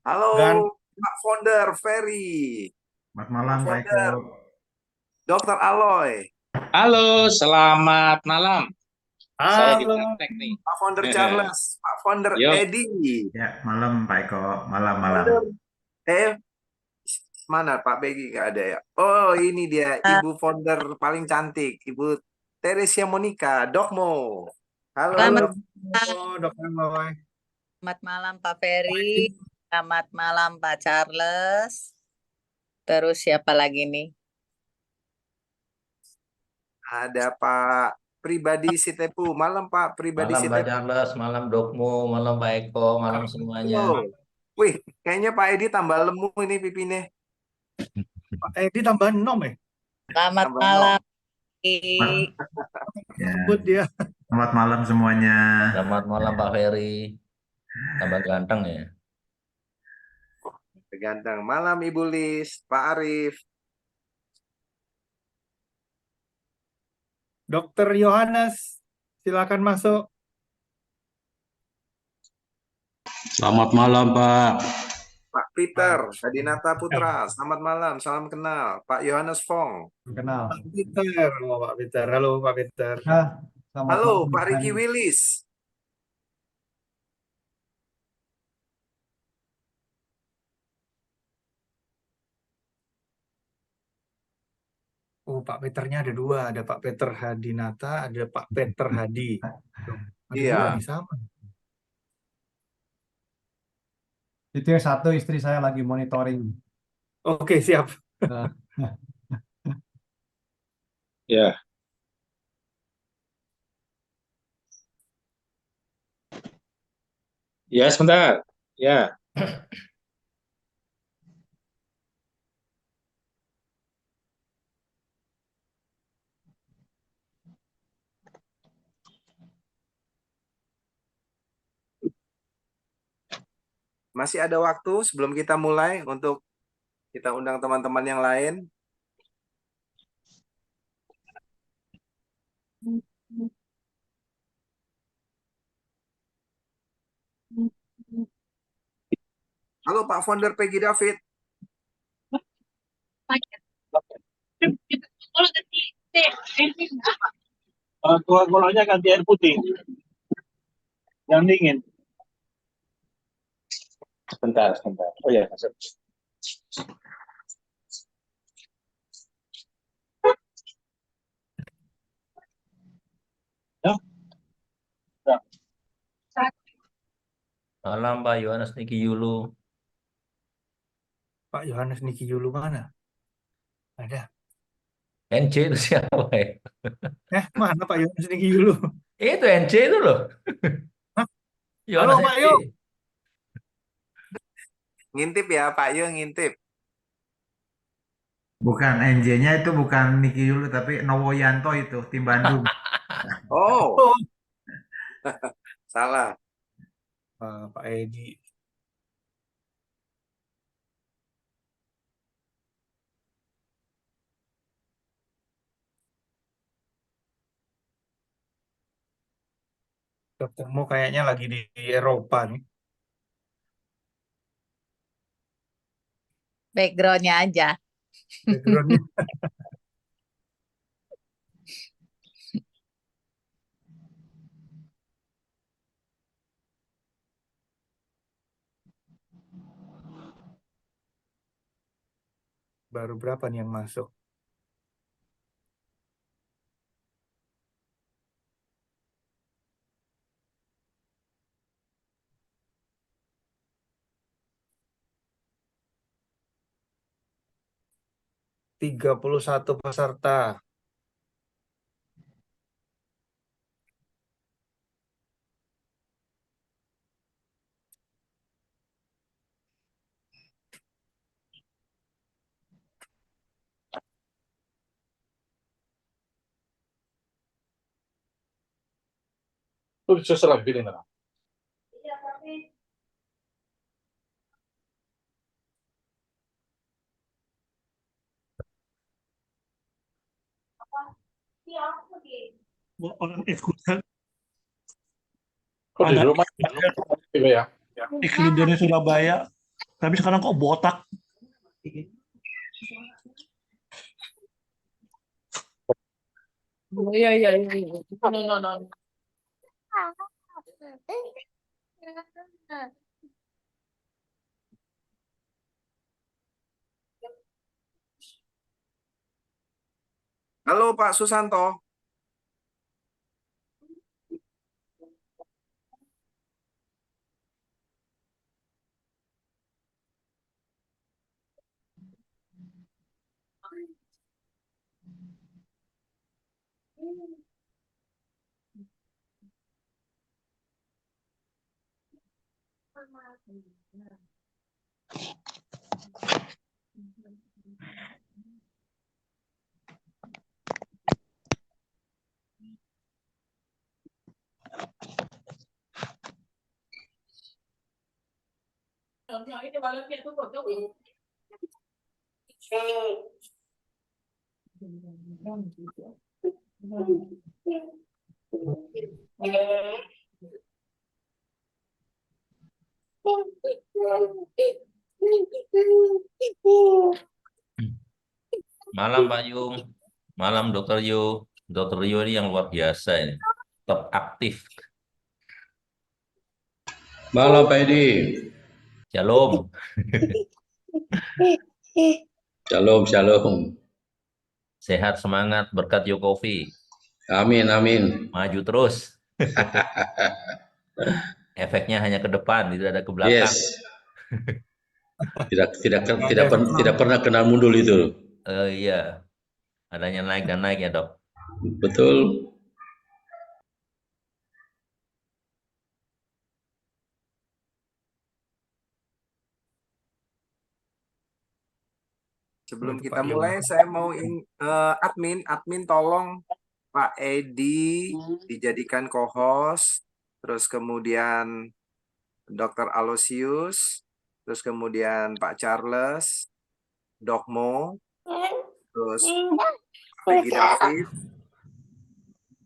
Halo, Dan Pak Founder Ferry, Selamat Pak malam, Pak Eko. Founder Dr. Aloy, Halo, selamat malam. Saya di halo, praktek nih. Pak Founder Charles, Pak Founder Yuk, Edi, Ya, malam, Pak Eko. Malam-malam. Founder eh mana Pak Begi nggak ada ya? Oh ini dia Ibu Founder paling cantik, Ibu Teresia Monica, Dokmo. Halo halo, Selamat Dokter Loy. malam Pak Ferry, selamat malam Pak Charles. Terus siapa lagi nih? Ada Pak Pribadi Sitepu. Malam Pak Pribadi Malam Mbak Sitepu. Charles, malam Dokmu, malam Pak Eko, malam semuanya. Halo. Wih, kayaknya Pak Edi tambah lemu ini pipinya. Pak Edi tambah 6 ya? Selamat Tambah malam. Ya, Sebut dia. selamat malam semuanya. Selamat malam Pak Ferry. Tambah ganteng ya. Ganteng. Malam Ibu Lis, Pak Arif. Dokter Yohanes, silakan masuk. Selamat malam, Pak. Pak Peter, Hadinata Putra. Selamat malam, salam kenal. Pak Yohanes Fong. Kenal. Pak Peter, Pak Peter. Halo Pak Peter. Halo, Pak Ricky Willis. Oh, Pak Peternya ada dua, ada Pak Peter Hadinata, ada Pak Peter Hadi. Ada Iya. dua nih sama. Itu yang satu istri saya lagi monitoring. Oke, siap. ya. Ya, sebentar. Ya. Masih ada waktu sebelum kita mulai untuk kita undang teman-teman yang lain. Halo Pak Founder Peggy David. Coca-Colanya ganti air putih. Yang dingin. Sebentar. Oh ya, masuk. Malam Pak Yohanes Niki Yulu. Pak Yohanes Niki Yulu mana? Ada. NC itu siapa ya? Mana Pak Yohanes Niki Yulu? Itu NC itu loh. Hah? Yohanes Halo Pak NC. Yo. Ngintip ya Pak Yo, ngintip. Bukan NJ-nya itu bukan Niki Yulu, tapi Nowoyanto itu, tim Bandung. Oh, salah. Pak Edi. Doktermu kayaknya lagi di Eropa nih. Backgroundnya aja. Backgroundnya. Baru berapa nih yang masuk? Tiga puluh satu peserta. Itu bisa lebih nih, Nara. Orang ikutan Kok di anak rumah ya? iklim dari Surabaya Tapi sekarang kok botak. Iya, iya, iya. No, no, no. Halo Pak Susanto. Malam Pak Yung, malam Dokter Yu. Dokter Yu ini yang luar biasa ini, tetap aktif. Malam Pak Edi. Shalom. Shalom, shalom. Sehat semangat berkat Yo Coffee. Amin, amin. Maju terus. Efeknya hanya ke depan, tidak ada ke belakang. Yes. Tidak pernah kenal mundur itu. Iya, adanya naik dan naik ya dok. Betul. Sebelum Waduh, kita Pak Yung. mulai, saya mau admin tolong Pak Edi dijadikan co-host, terus kemudian Dr. Alosius, terus kemudian Pak Charles, Dokmo, terus Peggy David,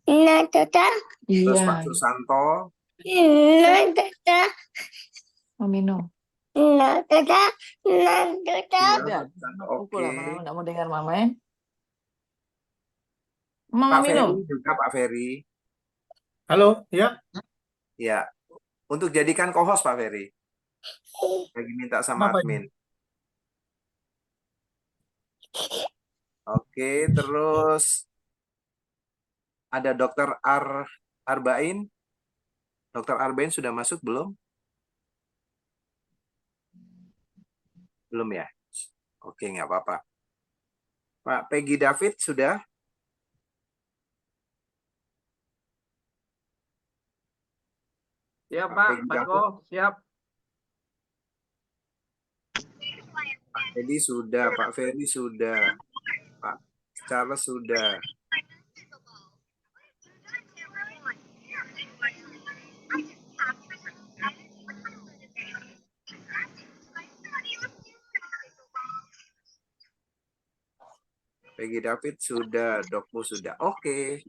terus Pak Iya, Susanto, mau minum. iya, Udah, Pak Susanto, pukul oke. lah, mama nggak mau dengar mama ya. Mama Pak minum. Ferry juga Pak Ferry, Halo, ya. ya. Untuk jadikan co-host Pak Ferry, lagi minta sama Kenapa ini? admin. Oke, terus ada Dokter Arbain. Dokter Arbain sudah masuk belum? Belum ya? Oke, nggak apa-apa. Pak Peggy David sudah? Siap, Pak Pak. Peggy Pak David, Ko, siap. Pak Edi sudah, Pak Ferry sudah, Pak Charles sudah. Peggy David sudah, Dokmu sudah. Oke.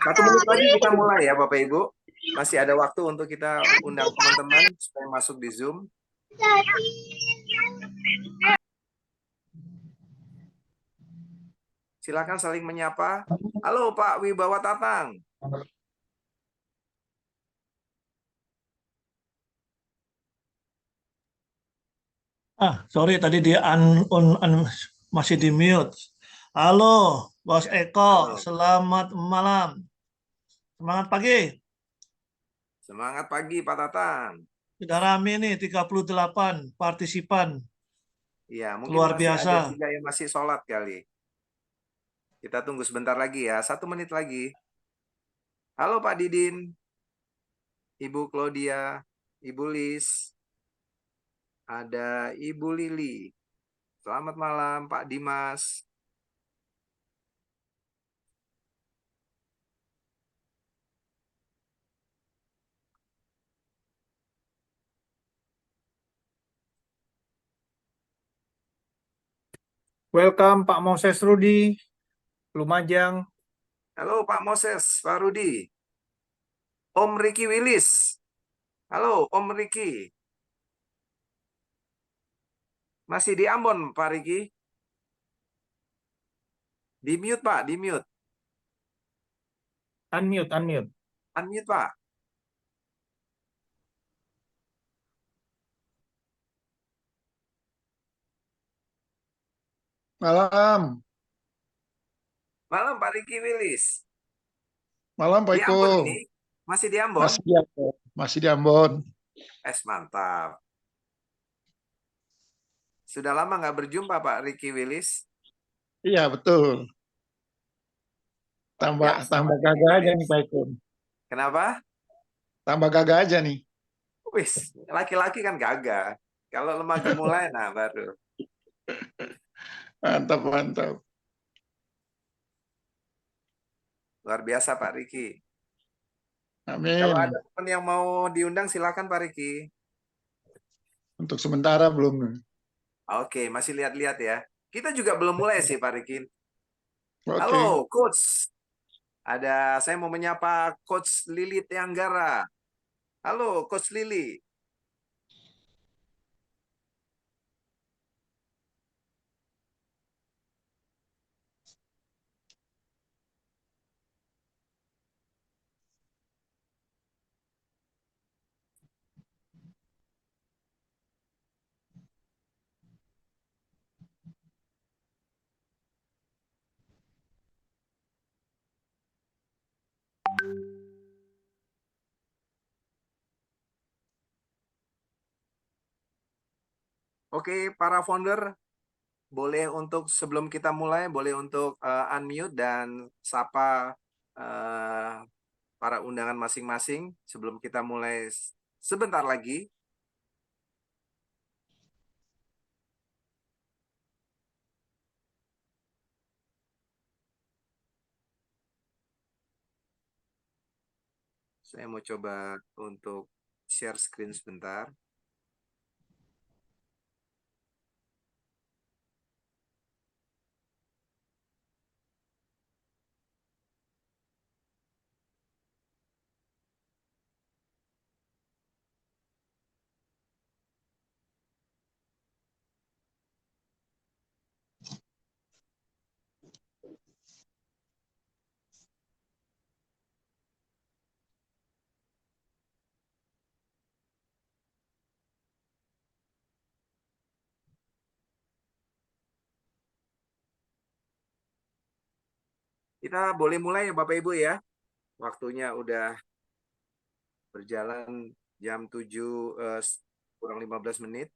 1 menit lagi kita mulai ya Bapak Ibu. Masih ada waktu untuk kita undang teman-teman supaya masuk di Zoom. Silakan saling menyapa. Halo Pak Wibawa Tatang. Sorry tadi dia masih di mute. Halo, Bos Eko, Halo. selamat malam. Semangat pagi. Semangat pagi Pak Tatang. Sudah rame nih 38 partisipan. Iya, mungkin Luar masih biasa. ada 3 yang masih sholat kali. Kita tunggu sebentar lagi ya, 1 menit lagi. Halo Pak Didin, Ibu Claudia, Ibu Lis, ada Ibu Lili. Selamat malam Pak Dimas. Welcome Pak Moses Rudi, Lumajang. Halo Pak Moses, Pak Rudi. Om Ricky Willis. Halo, Om Riki. Masih di Ambon, Pak Riki? Di mute, Pak, di mute. Unmute, unmute. Unmute, Pak. Malam, Malam, Pak Riki Wilis. malam Pak Di Iko. Ambon ini? Masih di Ambon? Masih di Ambon. Masih di Ambon. Mantap. Sudah lama nggak berjumpa, Pak Riki Wilis? Iya betul. Luar Tambah biasa, tambah Pak Riki gagah aja Wilis. nih Pak Iko. Kenapa? Tambah gagah aja nih. Wis, laki-laki kan gagah. Kalau lemah gemulai, nah baru. Mantap, mantap. Luar biasa, Pak Riki. Kalau Amin. ada teman yang mau diundang, silakan Pak Riki. Untuk sementara belum. Oke, masih lihat-lihat ya. Kita juga belum mulai sih, Pak Riki. Oke. Halo, Coach. Saya mau menyapa Coach Lili Tianggara. Halo, Coach Lili. Oke, para founder, boleh untuk sebelum kita mulai, boleh untuk unmute dan sapa para undangan masing-masing sebelum kita mulai sebentar lagi. Saya mau coba untuk share screen sebentar. Kita boleh mulai ya Bapak Ibu ya. Waktunya udah berjalan jam 7 kurang 15 menit.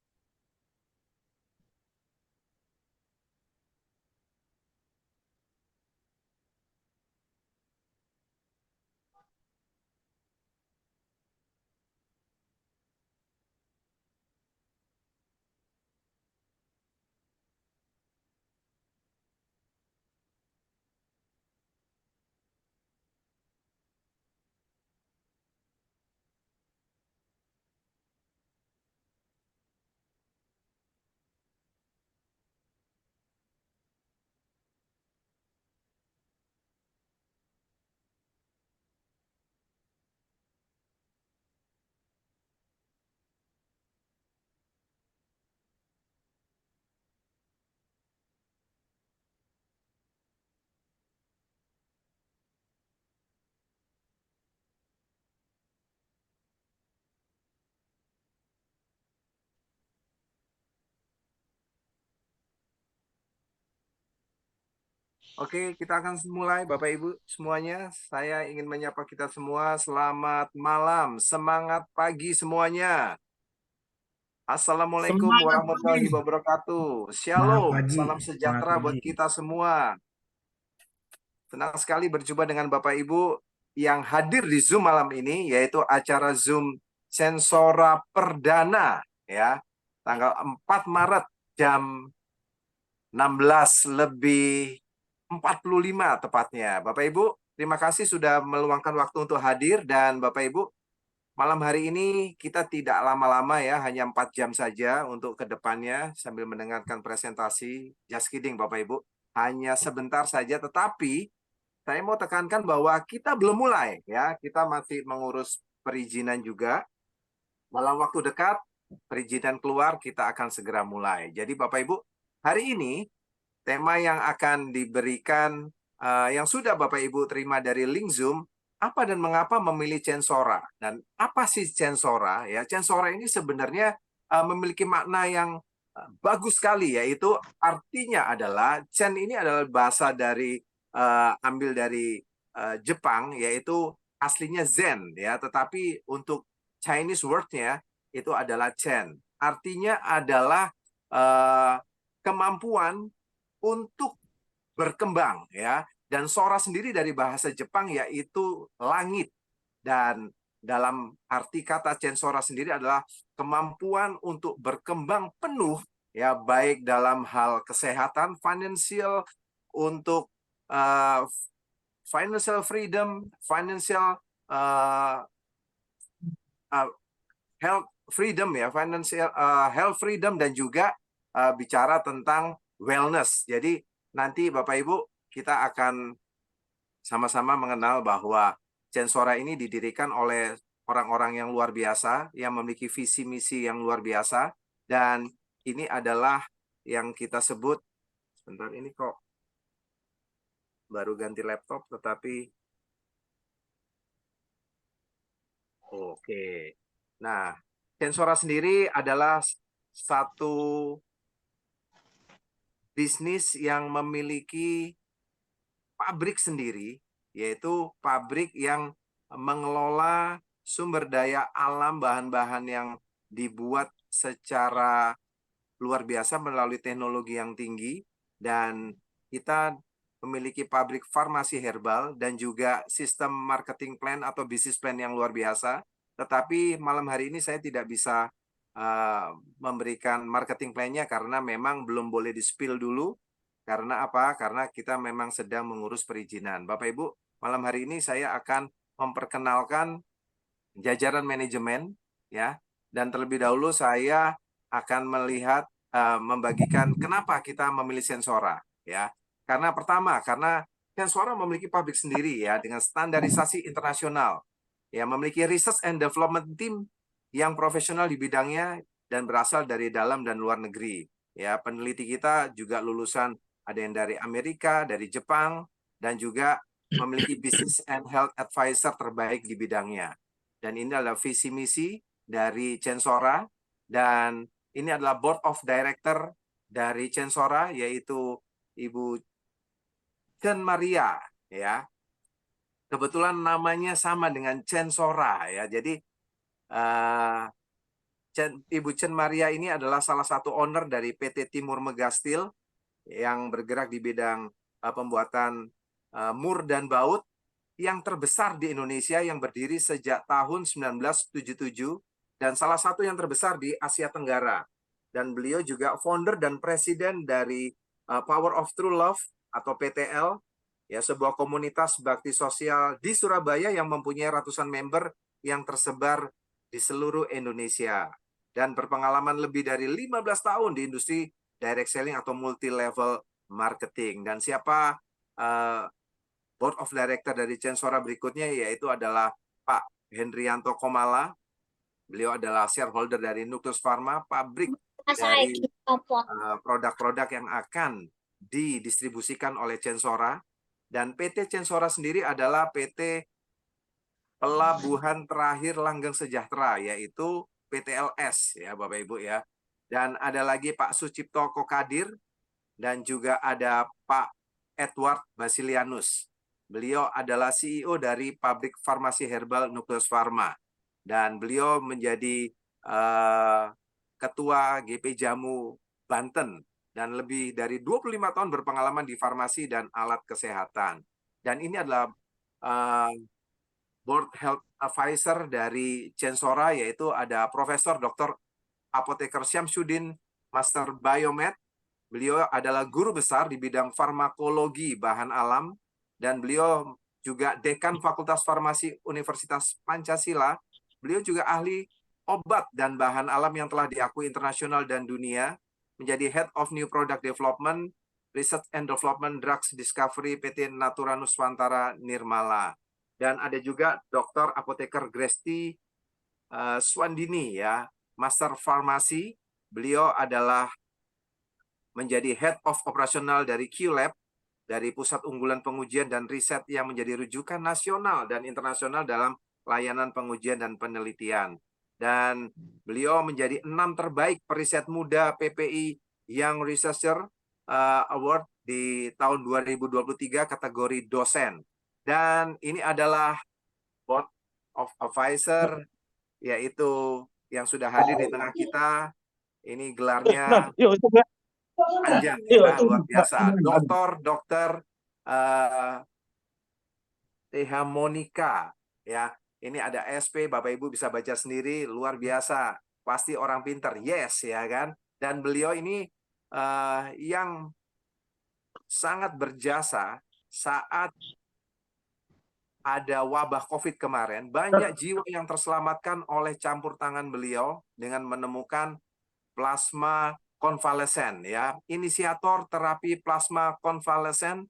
Oke, kita akan mulai Bapak Ibu semuanya. Saya ingin menyapa kita semua. Selamat malam, semangat pagi semuanya. Assalamualaikum Semangat warahmatullahi pagi. wabarakatuh. Semangat Shalom, pagi. salam Semangat sejahtera buat pagi. kita semua. Senang sekali berjumpa dengan Bapak Ibu yang hadir di Zoom malam ini, yaitu acara Zoom Sensora Perdana, ya, tanggal 4 Maret jam 16:45 tepatnya. Bapak Ibu, terima kasih sudah meluangkan waktu untuk hadir, dan Bapak Ibu, malam hari ini kita tidak lama-lama ya, hanya 4 jam saja untuk kedepannya sambil mendengarkan presentasi. Just kidding Bapak Ibu, hanya sebentar saja, tetapi saya mau tekankan bahwa kita belum mulai ya, kita masih mengurus perizinan juga. dalam waktu dekat perizinan keluar, kita akan segera mulai. Jadi Bapak Ibu, hari ini tema yang akan diberikan yang sudah Bapak Ibu terima dari link Zoom, apa dan mengapa memilih Censora, dan apa sih Censora? Ya, Censora ini sebenarnya memiliki makna yang bagus sekali, yaitu artinya adalah Chen ini adalah bahasa dari ambil dari Jepang, yaitu aslinya Zen ya, tetapi untuk Chinese word-nya itu adalah Chen. Artinya adalah kemampuan untuk berkembang ya. Dan Sora sendiri dari bahasa Jepang yaitu langit, dan dalam arti kata Censora sendiri adalah kemampuan untuk berkembang penuh ya, baik dalam hal kesehatan, financial, untuk financial freedom, financial health freedom ya, financial health freedom, dan juga bicara tentang wellness. Jadi nanti Bapak Ibu kita akan sama-sama mengenal bahwa Censora ini didirikan oleh orang-orang yang luar biasa, yang memiliki visi misi yang luar biasa, dan ini adalah yang kita sebut, sebentar ini kok baru ganti laptop tetapi oke. Nah, Censora sendiri adalah satu bisnis yang memiliki pabrik sendiri, yaitu pabrik yang mengelola sumber daya alam, bahan-bahan yang dibuat secara luar biasa melalui teknologi yang tinggi, dan kita memiliki pabrik farmasi herbal dan juga sistem marketing plan atau bisnis plan yang luar biasa. Tetapi malam hari ini saya tidak bisa memberikan marketing plan-nya karena memang belum boleh di-spill dulu. Karena apa? Karena kita memang sedang mengurus perizinan. Bapak Ibu, malam hari ini saya akan memperkenalkan jajaran manajemen ya. Dan terlebih dahulu saya akan melihat membagikan kenapa kita memilih Censora ya. Karena pertama, karena Censora memiliki pabrik sendiri ya dengan standarisasi internasional. Ya, memiliki research and development team yang profesional di bidangnya dan berasal dari dalam dan luar negeri. Ya, peneliti kita juga lulusan, ada yang dari Amerika, dari Jepang, dan juga memiliki business and health advisor terbaik di bidangnya. Dan ini adalah visi misi dari Censora, dan ini adalah board of director dari Censora, yaitu Ibu Chen Maria ya. Kebetulan namanya sama dengan Censora ya. Jadi Ibu Chen Maria ini adalah salah satu owner dari PT Timur Megastil yang bergerak di bidang pembuatan mur dan baut yang terbesar di Indonesia, yang berdiri sejak tahun 1977 dan salah satu yang terbesar di Asia Tenggara. Dan beliau juga founder dan presiden dari Power of True Love atau PTL, ya, sebuah komunitas bakti sosial di Surabaya yang mempunyai ratusan member yang tersebar di seluruh Indonesia dan berpengalaman lebih dari 15 tahun di industri direct selling atau multi level marketing. Dan siapa board of director dari Censora berikutnya, yaitu adalah Pak Hendrianto Komala. Beliau adalah shareholder dari Nucleus Pharma, pabrik dari produk-produk yang akan didistribusikan oleh Censora. Dan PT Censora sendiri adalah PT Pelabuhan Terakhir Langgeng Sejahtera, yaitu PTLS ya Bapak Ibu ya. Dan ada lagi Pak Sucipto Kokadir, dan juga ada Pak Edward Basilianus. Beliau adalah CEO dari pabrik farmasi herbal Nucleus Pharma. Dan beliau menjadi Ketua GP Jamu Banten. Dan lebih dari 25 tahun berpengalaman di farmasi dan alat kesehatan. Dan ini adalah Board Health Advisor dari Censora, yaitu ada Profesor Dr. Apoteker Syamsuddin, Master Biomed. Beliau adalah guru besar di bidang farmakologi bahan alam, dan beliau juga Dekan Fakultas Farmasi Universitas Pancasila. Beliau juga ahli obat dan bahan alam yang telah diakui internasional dan dunia, menjadi Head of New Product Development, Research and Development Drugs Discovery PT Natura Nuswantara Nirmala. Dan ada juga Dr. Apoteker Gresti Swandini ya, Master Farmasi. Beliau adalah menjadi Head of Operasional dari QLab, dari Pusat Unggulan Pengujian dan Riset yang menjadi rujukan nasional dan internasional dalam layanan pengujian dan penelitian. Dan beliau menjadi 6 terbaik periset muda PPI Young Researcher Award di tahun 2023 kategori dosen. Dan ini adalah Board of Advisor, yaitu yang sudah hadir di tengah kita. Ini gelarnya panjang ya, luar biasa. Dokter Teha Monika ya. Ini ada SP, Bapak Ibu bisa baca sendiri, luar biasa. Pasti orang pinter, yes ya kan. Dan beliau ini yang sangat berjasa saat ada wabah COVID kemarin. Banyak jiwa yang terselamatkan oleh campur tangan beliau dengan menemukan plasma konvalesen ya, inisiator terapi plasma konvalesen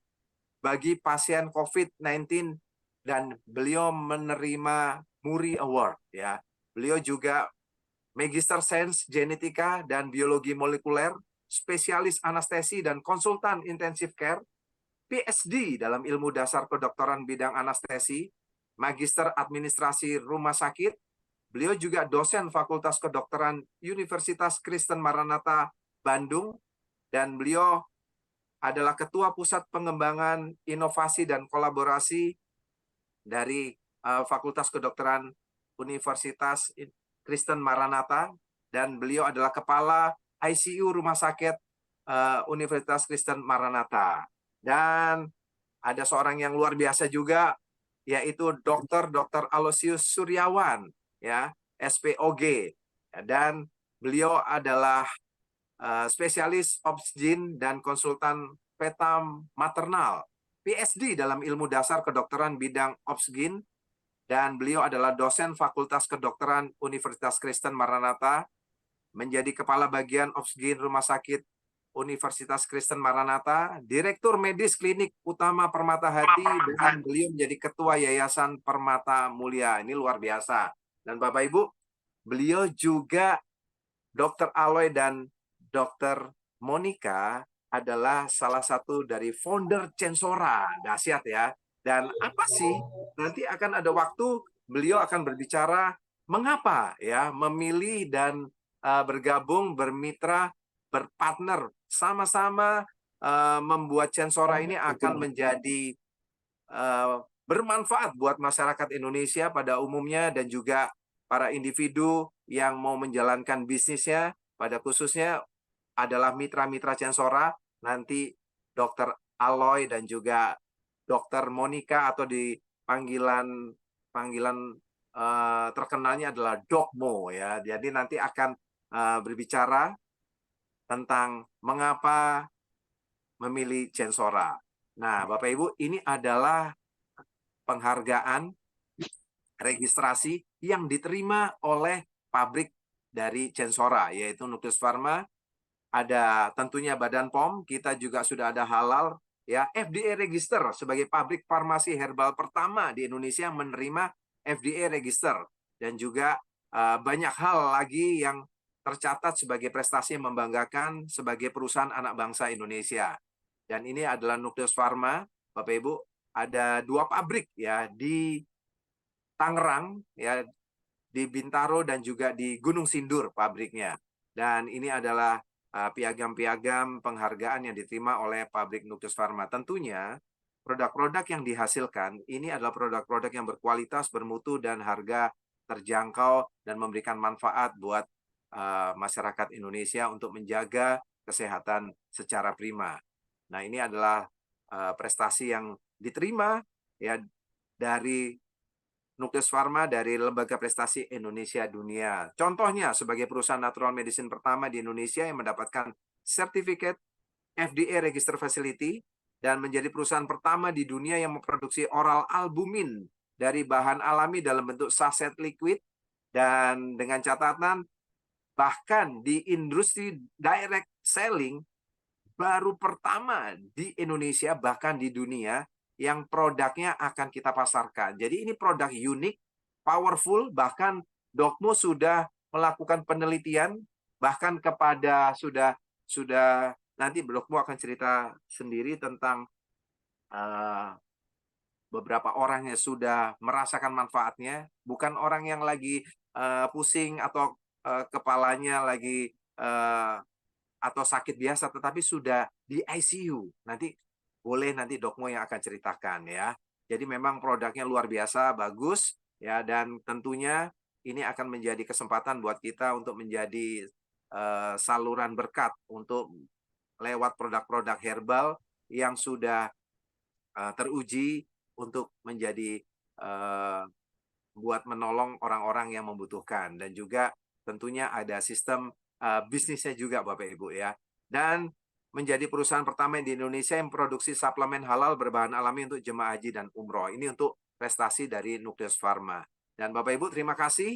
bagi pasien COVID-19, dan beliau menerima Muri Award ya. Beliau juga Magister Sains Genetika dan Biologi Molekuler, spesialis anestesi dan konsultan intensif care, PhD dalam ilmu dasar kedokteran bidang anestesi, Magister Administrasi Rumah Sakit. Beliau juga dosen Fakultas Kedokteran Universitas Kristen Maranatha Bandung, dan beliau adalah Ketua Pusat Pengembangan Inovasi dan Kolaborasi dari Fakultas Kedokteran Universitas Kristen Maranatha, dan beliau adalah Kepala ICU Rumah Sakit Universitas Kristen Maranatha. Dan ada seorang yang luar biasa juga, yaitu Dr. Aloysius Suryawan ya, SPOG, dan beliau adalah spesialis obsgin dan konsultan petam maternal, PhD dalam ilmu dasar kedokteran bidang obsgin, dan beliau adalah dosen Fakultas Kedokteran Universitas Kristen Maranatha, menjadi Kepala Bagian Obsgin Rumah Sakit Universitas Kristen Maranatha, Direktur Medis Klinik Utama Permata Hati, dan beliau menjadi Ketua Yayasan Permata Mulia. Ini luar biasa. Dan Bapak Ibu, beliau juga Dr. Aloy dan Dr. Monika adalah salah satu dari founder Censora. Dahsyat ya. Dan apa sih? Nanti akan ada waktu beliau akan berbicara mengapa ya memilih dan bergabung, bermitra, berpartner sama-sama membuat Censora ini akan menjadi bermanfaat buat masyarakat Indonesia pada umumnya, dan juga para individu yang mau menjalankan bisnisnya, pada khususnya adalah mitra-mitra Censora. Nanti Dr. Aloy dan juga Dr. Monika, atau di panggilan terkenalnya adalah Dokmo ya. Jadi nanti akan berbicara tentang mengapa memilih Censora. Nah, Bapak Ibu, ini adalah penghargaan registrasi yang diterima oleh pabrik dari Censora, yaitu Nukleus Pharma. Ada tentunya Badan POM, kita juga sudah ada halal ya, FDA register sebagai pabrik farmasi herbal pertama di Indonesia menerima FDA register, dan juga banyak hal lagi yang tercatat sebagai prestasi yang membanggakan sebagai perusahaan anak bangsa Indonesia. Dan ini adalah Nukleus Pharma, Bapak Ibu, ada 2 pabrik ya di Tangerang ya, di Bintaro dan juga di Gunung Sindur pabriknya. Dan ini adalah piagam-piagam penghargaan yang diterima oleh pabrik Nukleus Pharma. Tentunya produk-produk yang dihasilkan ini adalah produk-produk yang berkualitas, bermutu, dan harga terjangkau, dan memberikan manfaat buat masyarakat Indonesia untuk menjaga kesehatan secara prima. Nah, ini adalah prestasi yang diterima ya dari Nukleus Pharma, dari Lembaga Prestasi Indonesia Dunia. Contohnya sebagai perusahaan natural medicine pertama di Indonesia yang mendapatkan sertifikat FDA Register Facility, dan menjadi perusahaan pertama di dunia yang memproduksi oral albumin dari bahan alami dalam bentuk saset liquid, dan dengan catatan bahkan di industri direct selling baru pertama di Indonesia, bahkan di dunia, yang produknya akan kita pasarkan. Jadi ini produk unik, powerful, bahkan Dokmu sudah melakukan penelitian bahkan kepada sudah nanti Dokmu akan cerita sendiri tentang beberapa orang yang sudah merasakan manfaatnya, bukan orang yang lagi pusing atau kepalanya lagi atau sakit biasa, tetapi sudah di ICU. Nanti Dokmo yang akan ceritakan ya. Jadi memang produknya luar biasa, bagus ya, dan tentunya ini akan menjadi kesempatan buat kita untuk menjadi saluran berkat untuk lewat produk-produk herbal yang sudah teruji untuk menjadi buat menolong orang-orang yang membutuhkan, dan juga tentunya ada sistem bisnisnya juga Bapak Ibu ya. Dan menjadi perusahaan pertama di Indonesia yang produksi suplemen halal berbahan alami untuk jemaah haji dan umroh. Ini untuk prestasi dari Nucleus Pharma. Dan Bapak Ibu terima kasih.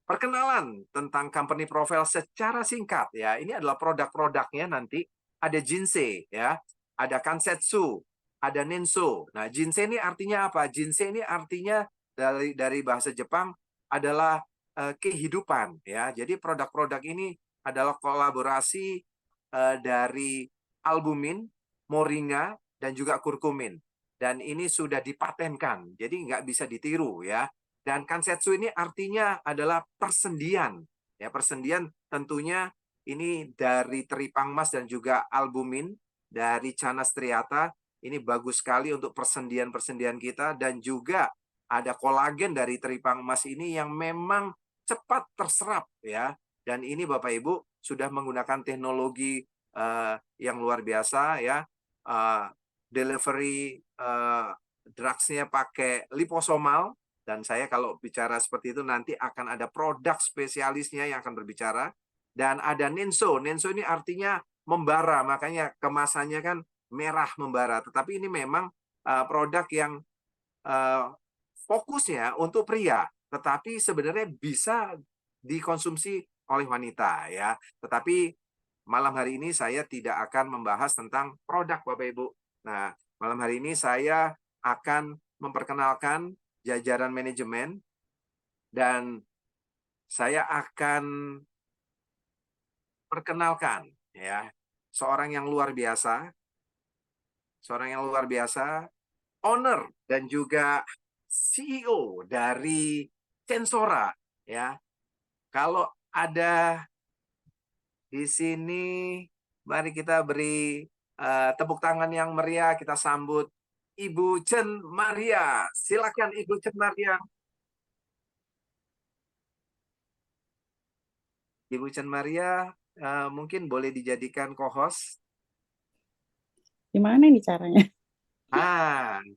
Perkenalan tentang company profile secara singkat ya. Ini adalah produk-produknya nanti. Ada Jinsei ya, ada Kansetsu, ada Nenso. Nah, Jinsei ini artinya apa? Jinsei ini artinya dari bahasa Jepang adalah kehidupan ya. Jadi produk-produk ini adalah kolaborasi dari albumin, moringa, dan juga kurkumin. Dan ini sudah dipatenkan, jadi nggak bisa ditiru ya. Dan Kansetsu ini artinya adalah persendian. Ya, persendian tentunya ini dari teripang emas dan juga albumin dari Canas striata. Ini bagus sekali untuk persendian-persendian kita, dan juga ada kolagen dari teripang emas ini yang memang cepat terserap ya. Dan ini Bapak Ibu sudah menggunakan teknologi yang luar biasa ya. Delivery drugsnya pakai liposomal, dan saya kalau bicara seperti itu nanti akan ada produk spesialisnya yang akan berbicara. Dan ada Nenso. Nenso ini artinya membara, makanya kemasannya kan merah membara. Tetapi ini memang produk yang fokusnya untuk pria, tetapi sebenarnya bisa dikonsumsi oleh wanita ya. Tetapi malam hari ini saya tidak akan membahas tentang produk Bapak Ibu. Nah, malam hari ini saya akan memperkenalkan jajaran manajemen, dan saya akan perkenalkan ya seorang yang luar biasa, owner dan juga CEO dari Censora ya. Kalau ada di sini, mari kita beri tepuk tangan yang meriah, kita sambut Ibu Chen Maria. Silakan Ibu Chen Maria. Ibu Chen Maria mungkin boleh dijadikan co-host. Gimana nih caranya?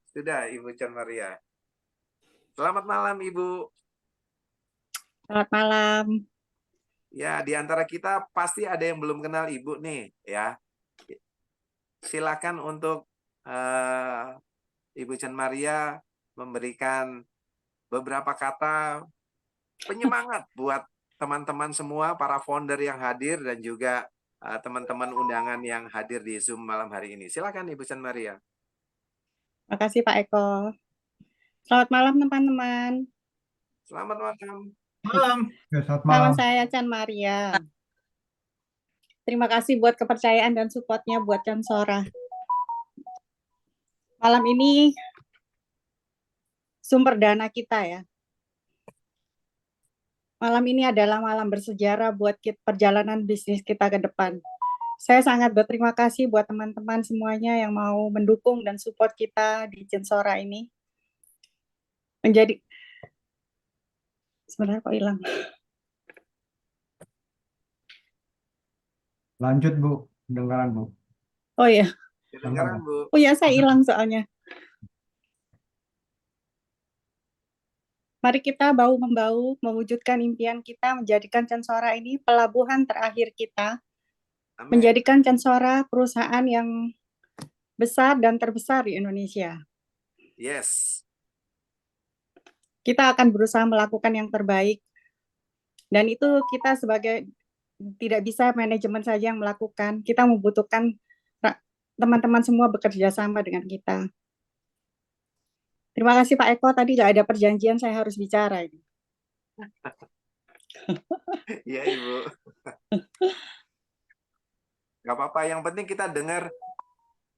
Sudah Ibu Chen Maria. Selamat malam Ibu. Selamat malam. Ya, di antara kita pasti ada yang belum kenal Ibu nih ya. Silakan untuk Ibu Chen Maria memberikan beberapa kata penyemangat buat teman-teman semua, para founder yang hadir, dan juga teman-teman undangan yang hadir di Zoom malam hari ini. Silakan Ibu Chen Maria. Makasih Pak Eko. Selamat malam teman-teman. Selamat malam. Malam. Ya, selamat Nama malam. saya Chan Maria. Terima kasih buat kepercayaan dan support-nya buat Censora. Malam ini sumber dana kita ya. Malam ini adalah malam bersejarah buat perjalanan bisnis kita ke depan. Saya sangat berterima kasih buat teman-teman semuanya yang mau mendukung dan support kita di Censora ini. Sebenarnya kok hilang. Lanjut Bu, dengaran Bu. Oh iya. Kedengaran Bu. Oh iya, saya hilang soalnya. Mari kita bahu-membahu mewujudkan impian kita, menjadikan Censora ini pelabuhan terakhir kita. Amin. Menjadikan Censora perusahaan yang besar dan terbesar di Indonesia. Yes. Kita akan berusaha melakukan yang terbaik. Dan itu kita sebagai tidak bisa manajemen saja yang melakukan. Kita membutuhkan teman-teman semua bekerja sama dengan kita. Terima kasih Pak Eko, tadi nggak ada perjanjian saya harus bicara ini. Iya, Ibu. Nggak apa-apa, yang penting kita dengar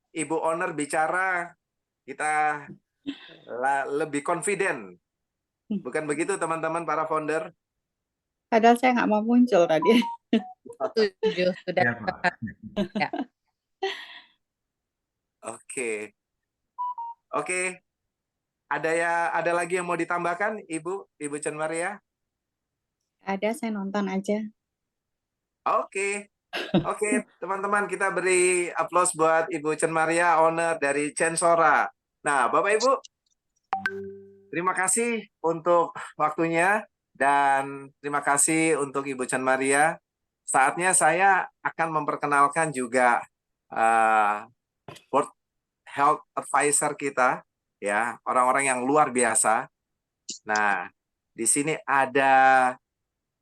Ibu owner bicara, kita lebih confident. Bukan begitu teman-teman para founder? Padahal saya nggak mau muncul tadi. Setuju, sudah Ya, Pak. ya. Oke. Oke. Ada lagi yang mau ditambahkan, Ibu Chen Maria? Ada, saya nonton aja. Oke. Oke, teman-teman, kita beri aplaus buat Ibu Chen Maria, owner dari Censora. Nah, Bapak Ibu, terima kasih untuk waktunya dan terima kasih untuk Ibu Chen Maria. Saatnya saya akan memperkenalkan juga Board Health Advisor kita, ya, orang-orang yang luar biasa. Nah, di sini ada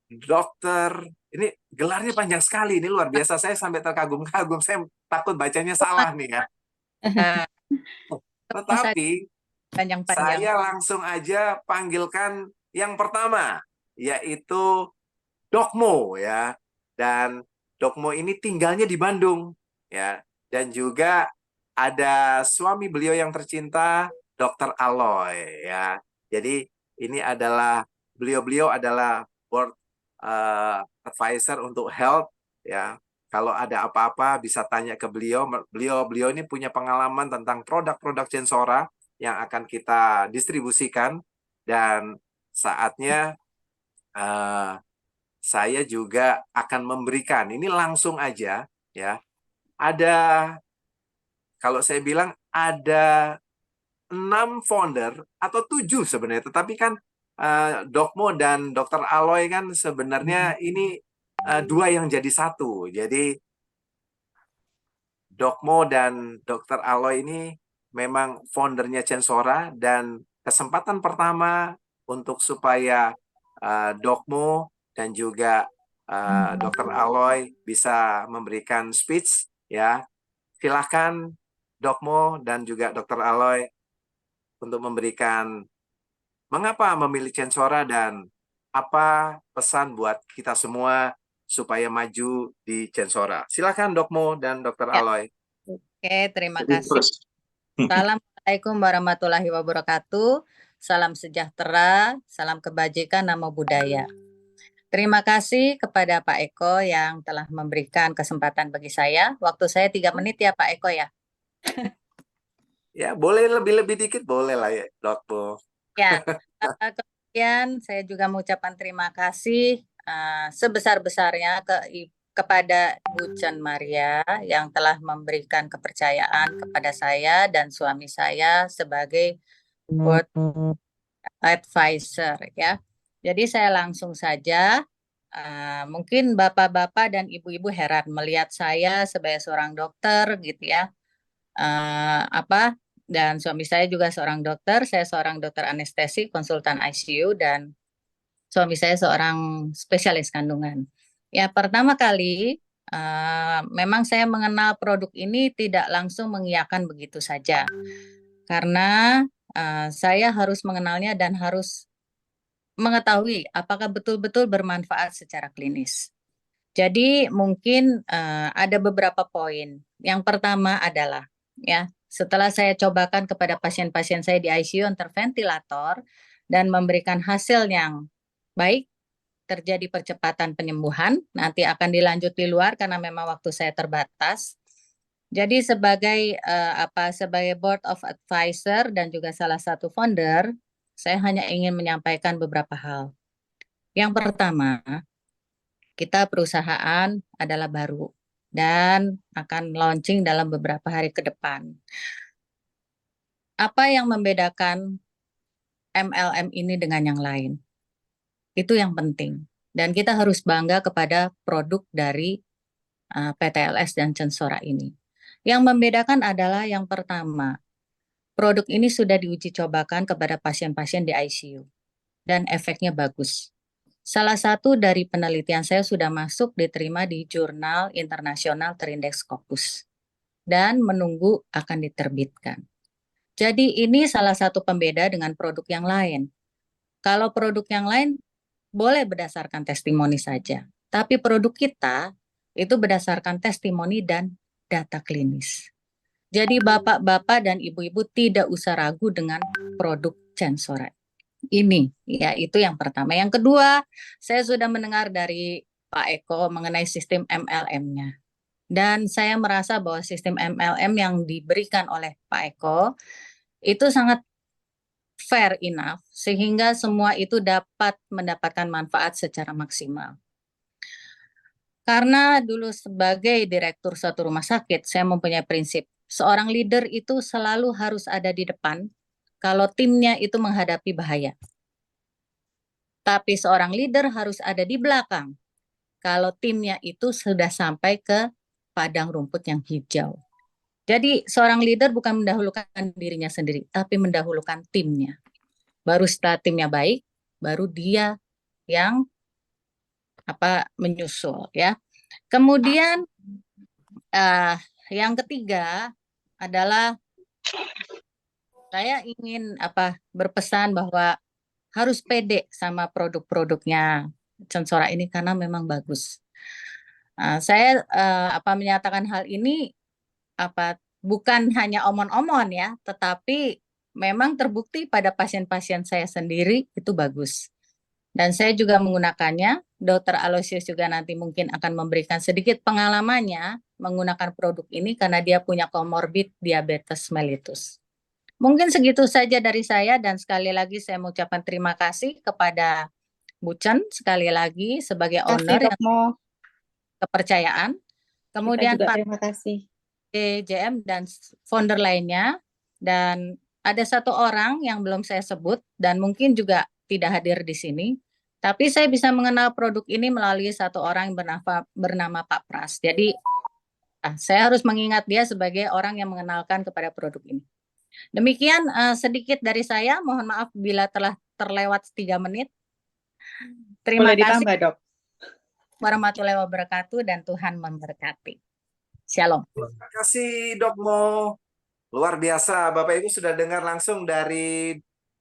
dokter, ini gelarnya panjang sekali, ini luar biasa. Saya sampai terkagum-kagum, saya takut bacanya salah nih ya. Tetapi Panjang-panjang. saya langsung aja panggilkan yang pertama, yaitu Dokmo ya. Dan Dokmo ini tinggalnya di Bandung ya. Dan juga ada suami beliau yang tercinta, Dr. Aloy ya. Jadi ini adalah beliau adalah board advisor untuk health ya. Kalau ada apa-apa bisa tanya ke beliau. Beliau ini punya pengalaman tentang produk-produk Censora yang akan kita distribusikan, dan saatnya saya juga akan memberikan ini langsung aja ya. Ada, kalau saya bilang ada 6 founder atau 7 sebenarnya, tetapi kan Dokmo dan Dr. Aloy kan sebenarnya ini dua yang jadi satu. Jadi Dokmo dan Dr. Aloy ini memang foundernya Censora, dan kesempatan pertama untuk supaya Dokmo dan juga Dr. Aloy bisa memberikan speech ya. Silakan Dokmo dan juga Dr. Aloy untuk memberikan mengapa memilih Censora dan apa pesan buat kita semua supaya maju di Censora. Silakan Dokmo dan Dr. Ya. Aloy. Oke, terima kasih. Assalamualaikum warahmatullahi wabarakatuh. Salam sejahtera, salam kebajikan, namo buddhaya. Terima kasih kepada Pak Eko yang telah memberikan kesempatan bagi saya. Waktu saya 3 menit ya Pak Eko ya. Ya, boleh lebih-lebih dikit, boleh lah ya, Dokmo. Ya, kemudian saya juga mengucapkan terima kasih sebesar-besarnya kepada Bu Chen Maria yang telah memberikan kepercayaan kepada saya dan suami saya sebagai board advisor ya. Jadi saya langsung saja, mungkin bapak-bapak dan ibu-ibu heran melihat saya sebagai seorang dokter gitu ya. Dan suami saya juga seorang dokter, saya seorang dokter anestesi, konsultan ICU, dan suami saya seorang spesialis kandungan. Ya, pertama kali memang saya mengenal produk ini tidak langsung mengiyakan begitu saja. Karena saya harus mengenalnya dan harus mengetahui apakah betul-betul bermanfaat secara klinis. Jadi mungkin ada beberapa poin. Yang pertama adalah ya, setelah saya cobakan kepada pasien-pasien saya di ICU yang terventilator dan memberikan hasil yang baik, terjadi percepatan penyembuhan, nanti akan dilanjut di luar karena memang waktu saya terbatas. Jadi sebagai sebagai board of advisor dan juga salah satu founder, saya hanya ingin menyampaikan beberapa hal. Yang pertama, kita perusahaan adalah baru dan akan launching dalam beberapa hari ke depan. Apa yang membedakan MLM ini dengan yang lain? Itu yang penting. Dan kita harus bangga kepada produk dari PTLS dan Censora ini. Yang membedakan adalah yang pertama, produk ini sudah diuji cobakan kepada pasien-pasien di ICU dan efeknya bagus. Salah satu dari penelitian saya sudah masuk diterima di jurnal internasional terindeks Scopus dan menunggu akan diterbitkan. Jadi ini salah satu pembeda dengan produk yang lain. Kalau produk yang lain boleh berdasarkan testimoni saja. Tapi produk kita itu berdasarkan testimoni dan data klinis. Jadi bapak-bapak dan ibu-ibu tidak usah ragu dengan produk Gensora ini. Ya, itu yang pertama. Yang kedua, saya sudah mendengar dari Pak Eko mengenai sistem MLM-nya. Dan saya merasa bahwa sistem MLM yang diberikan oleh Pak Eko itu sangat fair enough sehingga semua itu dapat mendapatkan manfaat secara maksimal. Karena dulu sebagai direktur suatu rumah sakit, saya mempunyai prinsip seorang leader itu selalu harus ada di depan kalau timnya itu menghadapi bahaya. Tapi seorang leader harus ada di belakang kalau timnya itu sudah sampai ke padang rumput yang hijau. Jadi seorang leader bukan mendahulukan dirinya sendiri, tapi mendahulukan timnya. Baru setelah timnya baik, baru dia yang menyusul ya. Kemudian yang ketiga adalah saya ingin berpesan bahwa harus pede sama produk-produknya Gensora ini karena memang bagus. Saya menyatakan hal ini bukan hanya omon-omon ya, tetapi memang terbukti pada pasien-pasien saya sendiri itu bagus. Dan saya juga menggunakannya, Dr. Aloysius juga nanti mungkin akan memberikan sedikit pengalamannya menggunakan produk ini karena dia punya komorbid diabetes mellitus. Mungkin segitu saja dari saya dan sekali lagi saya mengucapkan terima kasih kepada Bu Chen sekali lagi sebagai owner yang kepercayaan. Kemudian Pak terima kasih. JM dan founder lainnya, dan ada satu orang yang belum saya sebut dan mungkin juga tidak hadir di sini, tapi saya bisa mengenal produk ini melalui satu orang yang bernama Pak Pras. Jadi saya harus mengingat dia sebagai orang yang mengenalkan kepada produk ini. Demikian sedikit dari saya, mohon maaf bila telah terlewat 3 menit. Terima Boleh kasih. ditambah, Dok. Warahmatullahi wabarakatuh dan Tuhan memberkati. Shalom. Terima kasih Dok Mo. Luar biasa, Bapak Ibu sudah dengar langsung dari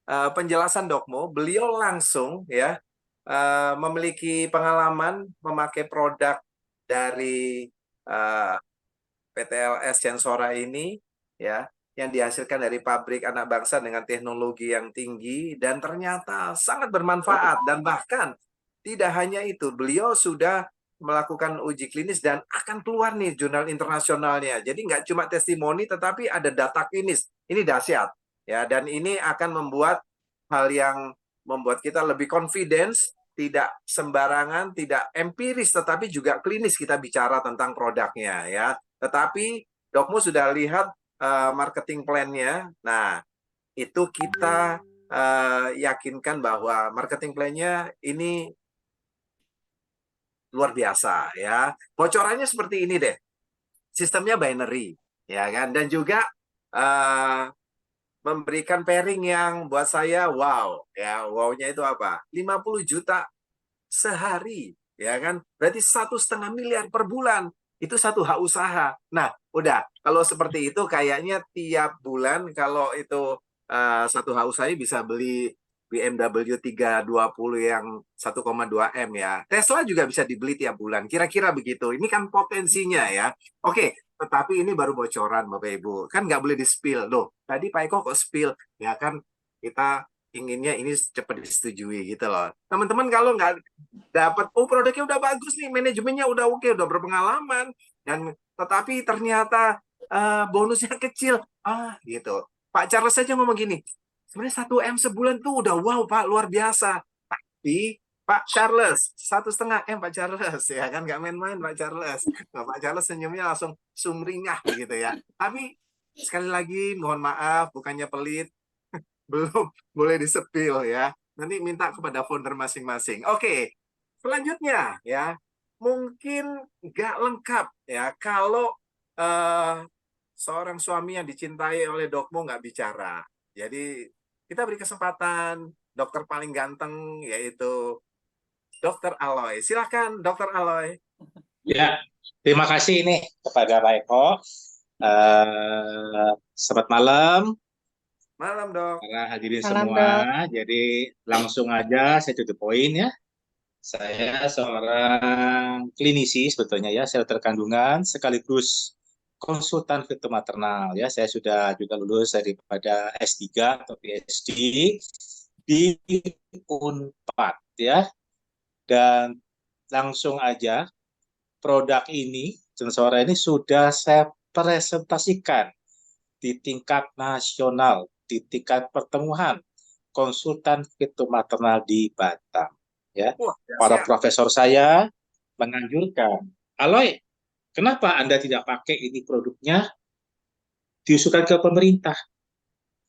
penjelasan Dok Mo. Beliau langsung ya memiliki pengalaman memakai produk dari PTLS Gensora ini ya, yang dihasilkan dari pabrik anak bangsa dengan teknologi yang tinggi dan ternyata sangat bermanfaat. Dan bahkan tidak hanya itu, beliau sudah melakukan uji klinis dan akan keluar nih jurnal internasionalnya. Jadi nggak cuma testimoni tetapi ada data klinis. Ini dahsyat ya, dan ini akan membuat hal yang membuat kita lebih confidence, tidak sembarangan, tidak empiris tetapi juga klinis kita bicara tentang produknya ya. Tetapi Dokmu sudah lihat marketing plan-nya. Nah, itu kita yakinkan bahwa marketing plan-nya ini luar biasa ya. Bocorannya seperti ini deh. Sistemnya binary ya kan, dan juga memberikan pairing yang buat saya wow ya. Wow-nya itu apa? 50 juta sehari ya kan. Berarti 1,5 miliar per bulan. Itu satu hak usaha. Nah, udah kalau seperti itu kayaknya tiap bulan kalau itu satu hak usaha bisa beli BMW 320 yang 1,2 M ya. Tesla juga bisa dibeli tiap bulan. Kira-kira begitu. Ini kan potensinya ya. Oke, tetapi ini baru bocoran Bapak Ibu. Kan nggak boleh di-spill. Loh, tadi Pak Eko kok spill? Ya kan kita inginnya ini cepat disetujui gitu loh. Teman-teman kalau nggak dapat, produknya udah bagus nih, manajemennya udah oke, udah berpengalaman. Dan tetapi ternyata bonusnya kecil. Gitu. Pak Charles saja ngomong gini, sebenarnya 1 M sebulan tuh udah wow Pak, luar biasa. Tapi Pak Charles, 1,5 M Pak Charles ya kan, nggak main-main Pak Charles. Nah, Pak Charles senyumnya langsung sumringah gitu ya. Tapi sekali lagi mohon maaf, bukannya pelit, belum boleh disepil ya. Nanti minta kepada founder masing-masing. Oke, selanjutnya ya, mungkin nggak lengkap ya kalau seorang suami yang dicintai oleh Dokmo nggak bicara. Jadi kita beri kesempatan dokter paling ganteng yaitu Dr. Aloy. Silakan Dr. Aloy. Ya, terima kasih nih kepada Pak Eko. Selamat malam. Malam Dok. Para hadirin Malam, semua. Jadi langsung aja saya to the point ya. Saya seorang klinisi sebetulnya ya, shelter kandungan sekaligus konsultan fitomaternal ya. Saya sudah juga lulus daripada S3 atau PhD di Unpad ya. Dan langsung aja produk ini, Sensora ini sudah saya presentasikan di tingkat nasional, di tingkat pertemuan konsultan fitomaternal di Batam. Ya, Wah, para siap. profesor saya menganjurkan, Aloy, kenapa Anda tidak pakai ini produknya diusulkan ke pemerintah?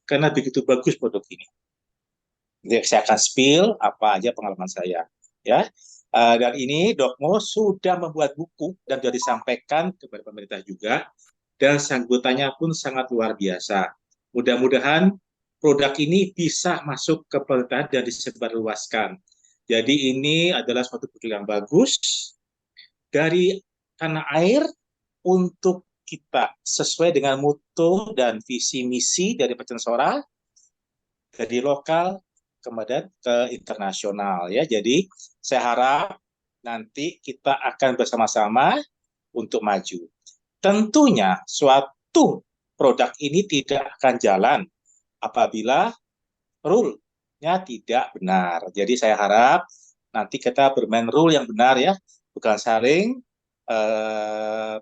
Karena begitu bagus produk ini. Jadi saya akan spill apa aja pengalaman saya. Ya, dan ini Dokmo sudah membuat buku dan sudah disampaikan kepada pemerintah juga, dan sambutannya pun sangat luar biasa. Mudah-mudahan produk ini bisa masuk ke pemerintahan dan disebarluaskan. Jadi ini adalah suatu produk yang bagus dari tanah air untuk kita sesuai dengan mutu dan visi misi dari Sensora, dari lokal kemudian ke internasional ya. Jadi saya harap nanti kita akan bersama-sama untuk maju. Tentunya suatu produk ini tidak akan jalan apabila rule-nya tidak benar. Jadi saya harap nanti kita bermain rule yang benar ya, bukan saling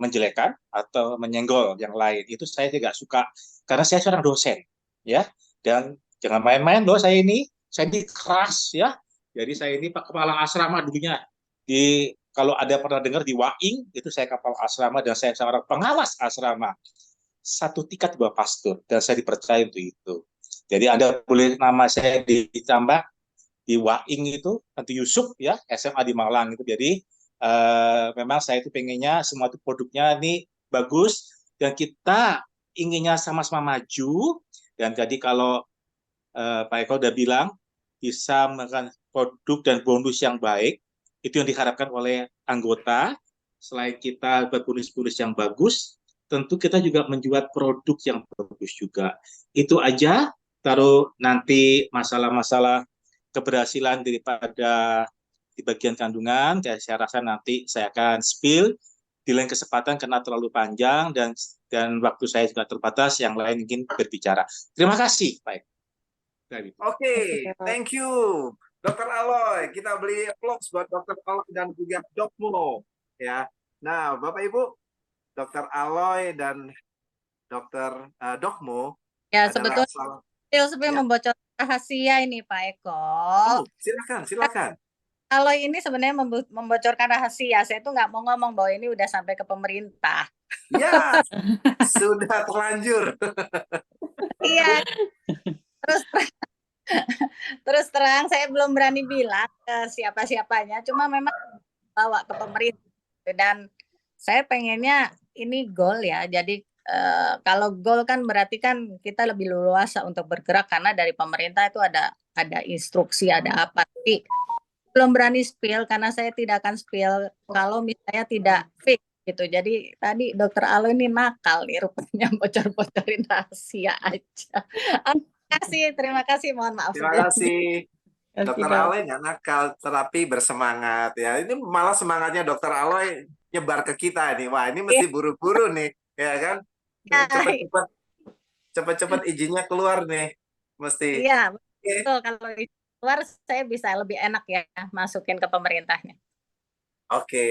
menjelekkan atau menyenggol yang lain. Itu saya tidak suka karena saya seorang dosen ya, dan jangan main-main loh saya ini keras ya. Jadi saya ini Pak Kepala Asrama dulunya di, kalau ada pernah dengar di Waing, itu saya kepala asrama dan saya seorang pengawas asrama. Satu tingkat di bawah pastor dan saya dipercaya untuk itu. Jadi Anda boleh nama saya ditambah di Waing itu, nanti Yusuf ya, SMA di Malang itu. Jadi memang saya itu pengennya semua itu produknya ini bagus dan kita inginnya sama-sama maju. Dan tadi kalau Pak Eko udah bilang bisa melakukan produk dan bonus yang baik, itu yang diharapkan oleh anggota. Selain kita berbonus-bonus yang bagus, tentu kita juga menjual produk yang bagus juga. Itu aja. Taruh nanti masalah-masalah keberhasilan daripada di bagian kandungan, saya rasa nanti saya akan spill di lain kesempatan karena terlalu panjang dan waktu saya juga terbatas, yang lain ingin berbicara. Terima kasih, Pak. Oke, thank you, Dr. Aloy. Kita beri applause buat Dr. Aloy dan juga Dokmo. Ya, nah Bapak Ibu, Dr. Aloy dan Dr. Dokmo Ya, adalah sebetulnya membocor rahasia ini Pak Eko. Oh, silakan. Kalau ini sebenarnya membocorkan rahasia, saya tuh nggak mau ngomong bahwa ini udah sampai ke pemerintah. Ya, sudah terlanjur. Iya. Terus terang saya belum berani bilang ke siapa-siapanya, cuma memang bawa ke pemerintah. Dan saya pengennya ini goal ya. Jadi kalau goal kan berarti kan kita lebih leluasa untuk bergerak karena dari pemerintah itu ada instruksi, ada apa. Tapi belum berani spill karena saya tidak akan spill kalau misalnya tidak fix gitu. Jadi tadi Dr. Alo ini nakal nih rupanya, bocor-bocorin rahasia aja. Terima kasih, mohon maaf. Terima kasih. Dr. Aloy nggak nakal, tetapi bersemangat ya. Ini malah semangatnya Dr. Aloy nyebar ke kita nih. Wah, ini mesti buru-buru nih, ya kan? Cepat-cepat izinnya keluar nih, mesti. Iya, betul. Kalau keluar saya bisa lebih enak ya masukin ke pemerintahnya. Oke,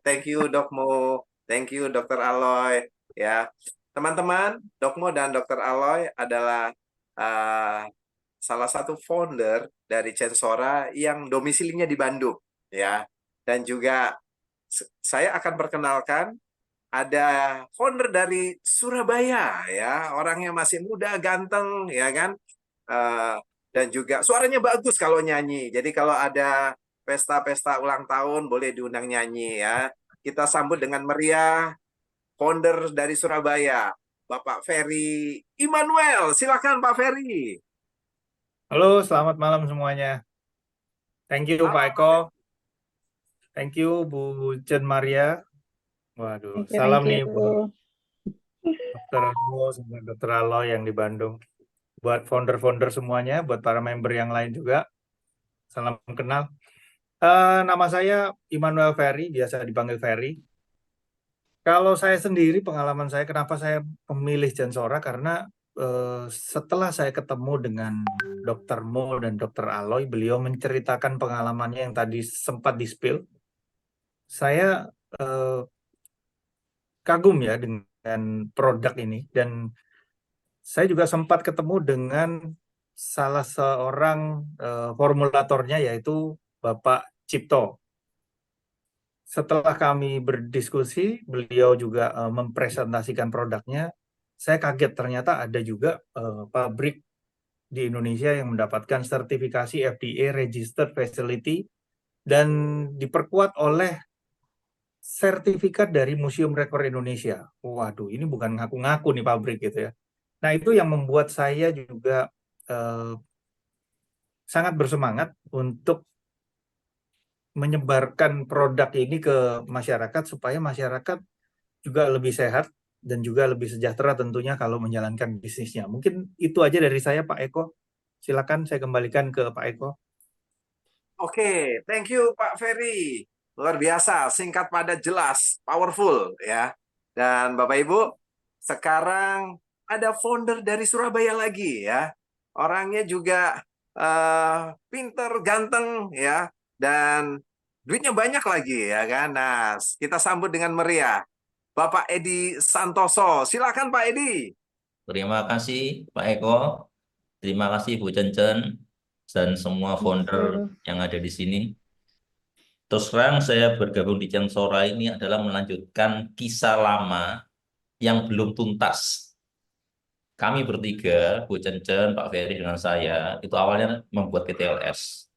thank you Dokmo, thank you Dr. Aloy. Ya, teman-teman, Dokmo dan Dr. Aloy adalah salah satu founder dari Sensora yang domisilinya di Bandung, ya. Dan juga saya akan perkenalkan ada founder dari Surabaya, ya, orangnya masih muda, ganteng, ya kan. Dan juga suaranya bagus kalau nyanyi. Jadi kalau ada pesta-pesta ulang tahun boleh diundang nyanyi ya. Kita sambut dengan meriah founder dari Surabaya, Bapak Ferry Immanuel. Silakan Pak Ferry. Halo, selamat malam semuanya. Thank you Pak Eko. Thank you Bu Jen Maria. Waduh, salam nih buat Dr. Mo sama Dr. Aloy yang di Bandung. Buat founder-founder semuanya, buat para member yang lain juga, salam kenal. Nama saya Immanuel Ferry, biasa dipanggil Ferry. Kalau saya sendiri, pengalaman saya, kenapa saya memilih Jansora, karena setelah saya ketemu dengan Dr. Mo dan Dr. Aloy, beliau menceritakan pengalamannya yang tadi sempat di-spill. Saya kagum ya dengan produk ini, dan saya juga sempat ketemu dengan salah seorang formulatornya, yaitu Bapak Cipto. Setelah kami berdiskusi, beliau juga mempresentasikan produknya. Saya kaget ternyata ada juga pabrik di Indonesia yang mendapatkan sertifikasi FDA Registered Facility dan diperkuat oleh sertifikat dari Museum Rekor Indonesia. Waduh, ini bukan ngaku-ngaku nih pabrik gitu ya. Nah, itu yang membuat saya juga sangat bersemangat untuk menyebarkan produk ini ke masyarakat supaya masyarakat juga lebih sehat dan juga lebih sejahtera tentunya kalau menjalankan bisnisnya. Mungkin itu aja dari saya, Pak Eko. Silakan saya kembalikan ke Pak Eko. Oke, thank you Pak Ferry. Luar biasa, singkat padat jelas, powerful ya. Dan Bapak Ibu, sekarang ada founder dari Surabaya lagi ya. Orangnya juga pinter, ganteng ya, dan duitnya banyak lagi ya kan. Nah, kita sambut dengan meriah Bapak Edi Santoso. Silakan Pak Edi. Terima kasih Pak Eko, terima kasih Bu Cencen dan semua founder yang ada di sini. Terus terang saya bergabung di Jansora ini adalah melanjutkan kisah lama yang belum tuntas. Kami bertiga, Bu Cencen, Pak Ferry, dengan saya, itu awalnya membuat PTLS.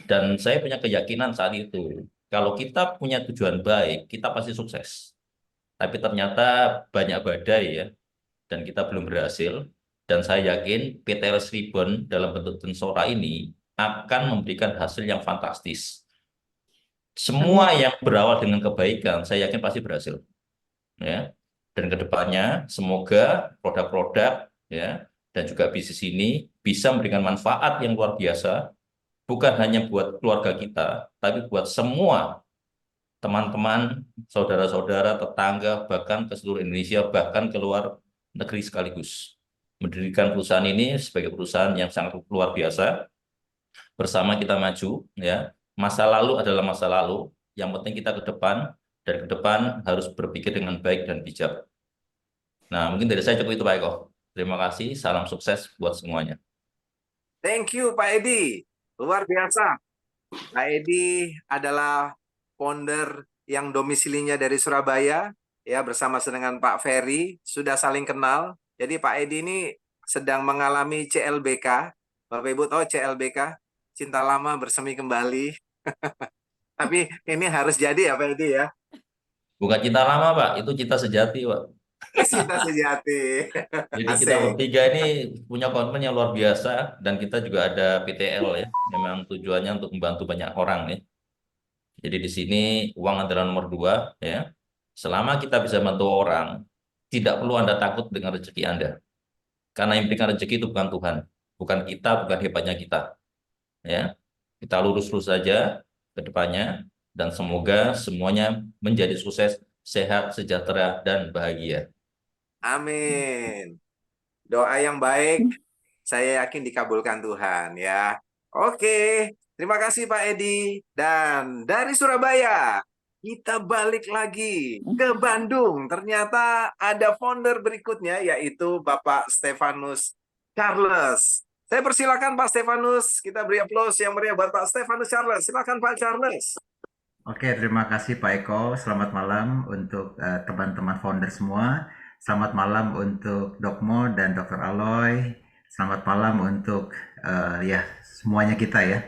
Dan saya punya keyakinan saat itu, kalau kita punya tujuan baik, kita pasti sukses. Tapi ternyata banyak badai ya, dan kita belum berhasil. Dan saya yakin PTLS Ribbon dalam bentuk Jansora ini akan memberikan hasil yang fantastis. Semua yang berawal dengan kebaikan, saya yakin pasti berhasil. Ya. Dan kedepannya semoga produk-produk ya dan juga bisnis ini bisa memberikan manfaat yang luar biasa, bukan hanya buat keluarga kita, tapi buat semua teman-teman, saudara-saudara, tetangga, bahkan ke seluruh Indonesia, bahkan ke luar negeri sekaligus. Mendirikan perusahaan ini sebagai perusahaan yang sangat luar biasa. Bersama kita maju, ya. Masa lalu adalah masa lalu. Yang penting kita ke depan, dan ke depan harus berpikir dengan baik dan bijak. Nah, mungkin dari saya cukup itu Pak Eko. Terima kasih, salam sukses buat semuanya. Thank you Pak Edi. Luar biasa. Pak Edi adalah founder yang domisilinya dari Surabaya, ya bersama dengan Pak Ferry, sudah saling kenal. Jadi Pak Edi ini sedang mengalami CLBK. Bapak Ibu tahu CLBK? Cinta lama bersemi kembali. Tapi ini harus jadi ya Pak Edi ya. Bukan cinta lama Pak, itu cinta sejati Pak. Cinta sejati. Jadi kita bertiga ini punya komitmen yang luar biasa, dan kita juga ada PTL ya. Memang tujuannya untuk membantu banyak orang ya. Jadi di sini uang adalah nomor 2 ya. Selama kita bisa bantu orang, tidak perlu Anda takut dengan rezeki Anda. Karena yang memberikan rezeki itu bukan Tuhan, bukan kita, bukan hebatnya kita. Ya. Kita lurus-lurus saja ke depannya, dan semoga semuanya menjadi sukses, sehat, sejahtera, dan bahagia. Amin. Doa yang baik, saya yakin dikabulkan Tuhan ya. Oke, terima kasih Pak Edi. Dan dari Surabaya, kita balik lagi ke Bandung. Ternyata ada founder berikutnya, yaitu Bapak Stefanus Charles. Saya persilakan Pak Stefanus, kita beri aplaus yang meriah buat Pak Stefanus Charles. Silakan Pak Charles. Oke, terima kasih Pak Eko. Selamat malam untuk teman-teman founder semua. Selamat malam untuk Dok Mo dan Dr. Aloy. Selamat malam untuk ya semuanya kita ya.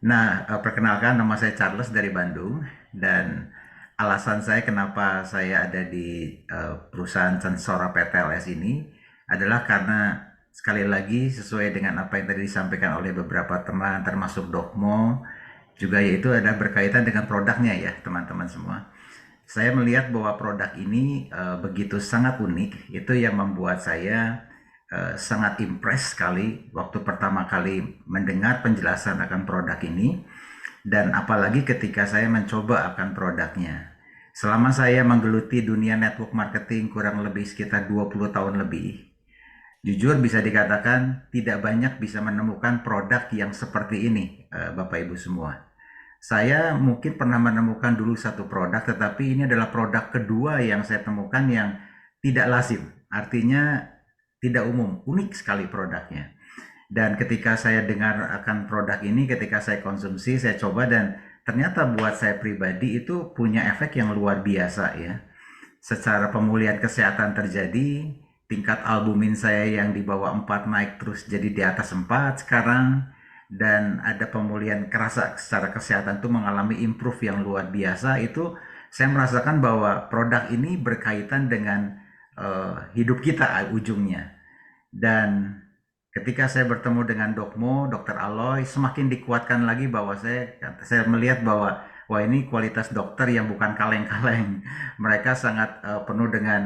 Nah, perkenalkan nama saya Charles dari Bandung, dan alasan saya kenapa saya ada di perusahaan Jansora PTLS ini adalah karena sekali lagi sesuai dengan apa yang tadi disampaikan oleh beberapa teman termasuk Dok Mo, juga yaitu ada berkaitan dengan produknya ya teman-teman semua. Saya melihat bahwa produk ini begitu sangat unik, itu yang membuat saya sangat impress sekali waktu pertama kali mendengar penjelasan akan produk ini. Dan apalagi ketika saya mencoba akan produknya. Selama saya menggeluti dunia network marketing kurang lebih sekitar 20 tahun lebih, jujur bisa dikatakan tidak banyak bisa menemukan produk yang seperti ini, Bapak Ibu semua. Saya mungkin pernah menemukan dulu satu produk, tetapi ini adalah produk kedua yang saya temukan yang tidak lazim. Artinya tidak umum, unik sekali produknya. Dan ketika saya dengar akan produk ini, ketika saya konsumsi, saya coba dan ternyata buat saya pribadi itu punya efek yang luar biasa ya. Secara pemulihan kesehatan terjadi, tingkat albumin saya yang di bawah 4 naik terus jadi di atas 4 sekarang, dan ada pemulihan kerasa secara kesehatan itu mengalami improve yang luar biasa. Itu saya merasakan bahwa produk ini berkaitan dengan hidup kita ujungnya. Dan ketika saya bertemu dengan Dr. Aloy, semakin dikuatkan lagi bahwa saya melihat bahwa wah, ini kualitas dokter yang bukan kaleng-kaleng. Mereka sangat penuh dengan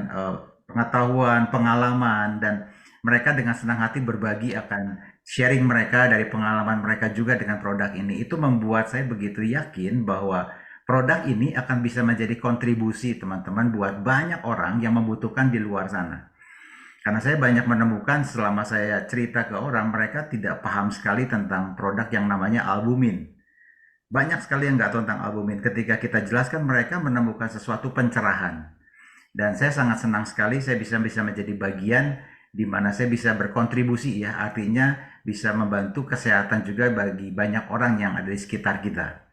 pengetahuan, pengalaman, dan mereka dengan senang hati berbagi akan sharing mereka dari pengalaman mereka juga dengan produk ini. Itu membuat saya begitu yakin bahwa produk ini akan bisa menjadi kontribusi teman-teman buat banyak orang yang membutuhkan di luar sana. Karena saya banyak menemukan selama saya cerita ke orang, mereka tidak paham sekali tentang produk yang namanya albumin. Banyak sekali yang nggak tahu tentang albumin. Ketika kita jelaskan, mereka menemukan sesuatu pencerahan. Dan saya sangat senang sekali saya bisa menjadi bagian di mana saya bisa berkontribusi ya, artinya bisa membantu kesehatan juga bagi banyak orang yang ada di sekitar kita.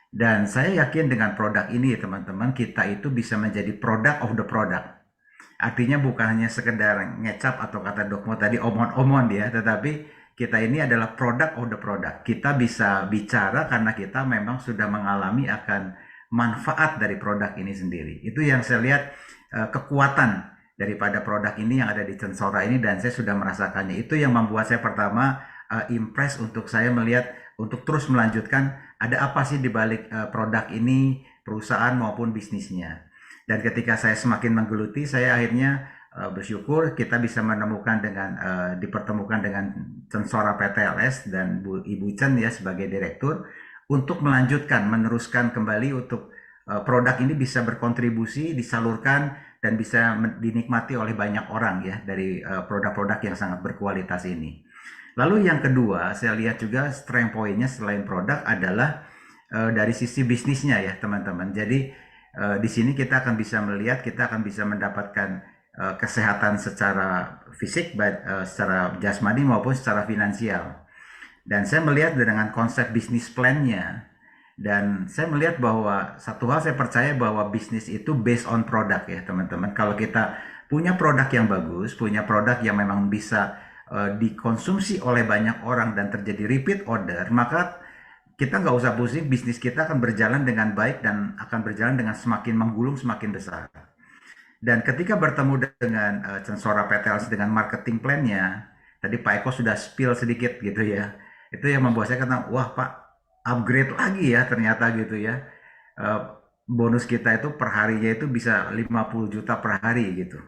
Dan saya yakin dengan produk ini teman-teman, kita itu bisa menjadi product of the product. Artinya bukan hanya sekedar ngecap atau kata Dokmo tadi omon-omon ya, tetapi kita ini adalah product of the product. Kita bisa bicara karena kita memang sudah mengalami akan manfaat dari produk ini sendiri. Itu yang saya lihat kekuatan daripada produk ini yang ada di Censora ini, dan saya sudah merasakannya. Itu yang membuat saya pertama impress untuk saya melihat untuk terus melanjutkan ada apa sih di balik produk ini, perusahaan maupun bisnisnya. Dan ketika saya semakin menggeluti, saya akhirnya bersyukur kita bisa menemukan dipertemukan dengan Censora PTLS dan Ibu Chen ya sebagai direktur untuk meneruskan kembali untuk produk ini bisa berkontribusi, disalurkan dan bisa dinikmati oleh banyak orang ya dari produk-produk yang sangat berkualitas ini. Lalu yang kedua, saya lihat juga strength point-nya selain produk adalah dari sisi bisnisnya ya teman-teman. Jadi di sini kita akan bisa melihat, kita akan bisa mendapatkan kesehatan secara fisik, secara jasmani maupun secara finansial. Dan saya melihat dengan konsep bisnis plan-nya, dan saya melihat bahwa satu hal saya percaya bahwa bisnis itu based on product ya teman-teman. Kalau kita punya produk yang bagus, punya produk yang memang bisa dikonsumsi oleh banyak orang dan terjadi repeat order, maka kita nggak usah pusing, bisnis kita akan berjalan dengan baik dan akan berjalan dengan semakin menggulung, semakin besar. Dan ketika bertemu dengan Censora PTLS dengan marketing plan-nya, tadi Pak Eko sudah spill sedikit gitu ya, itu yang membuat saya kata, wah Pak, upgrade lagi ya ternyata gitu ya. Bonus kita itu per harinya itu bisa 50 juta per hari gitu.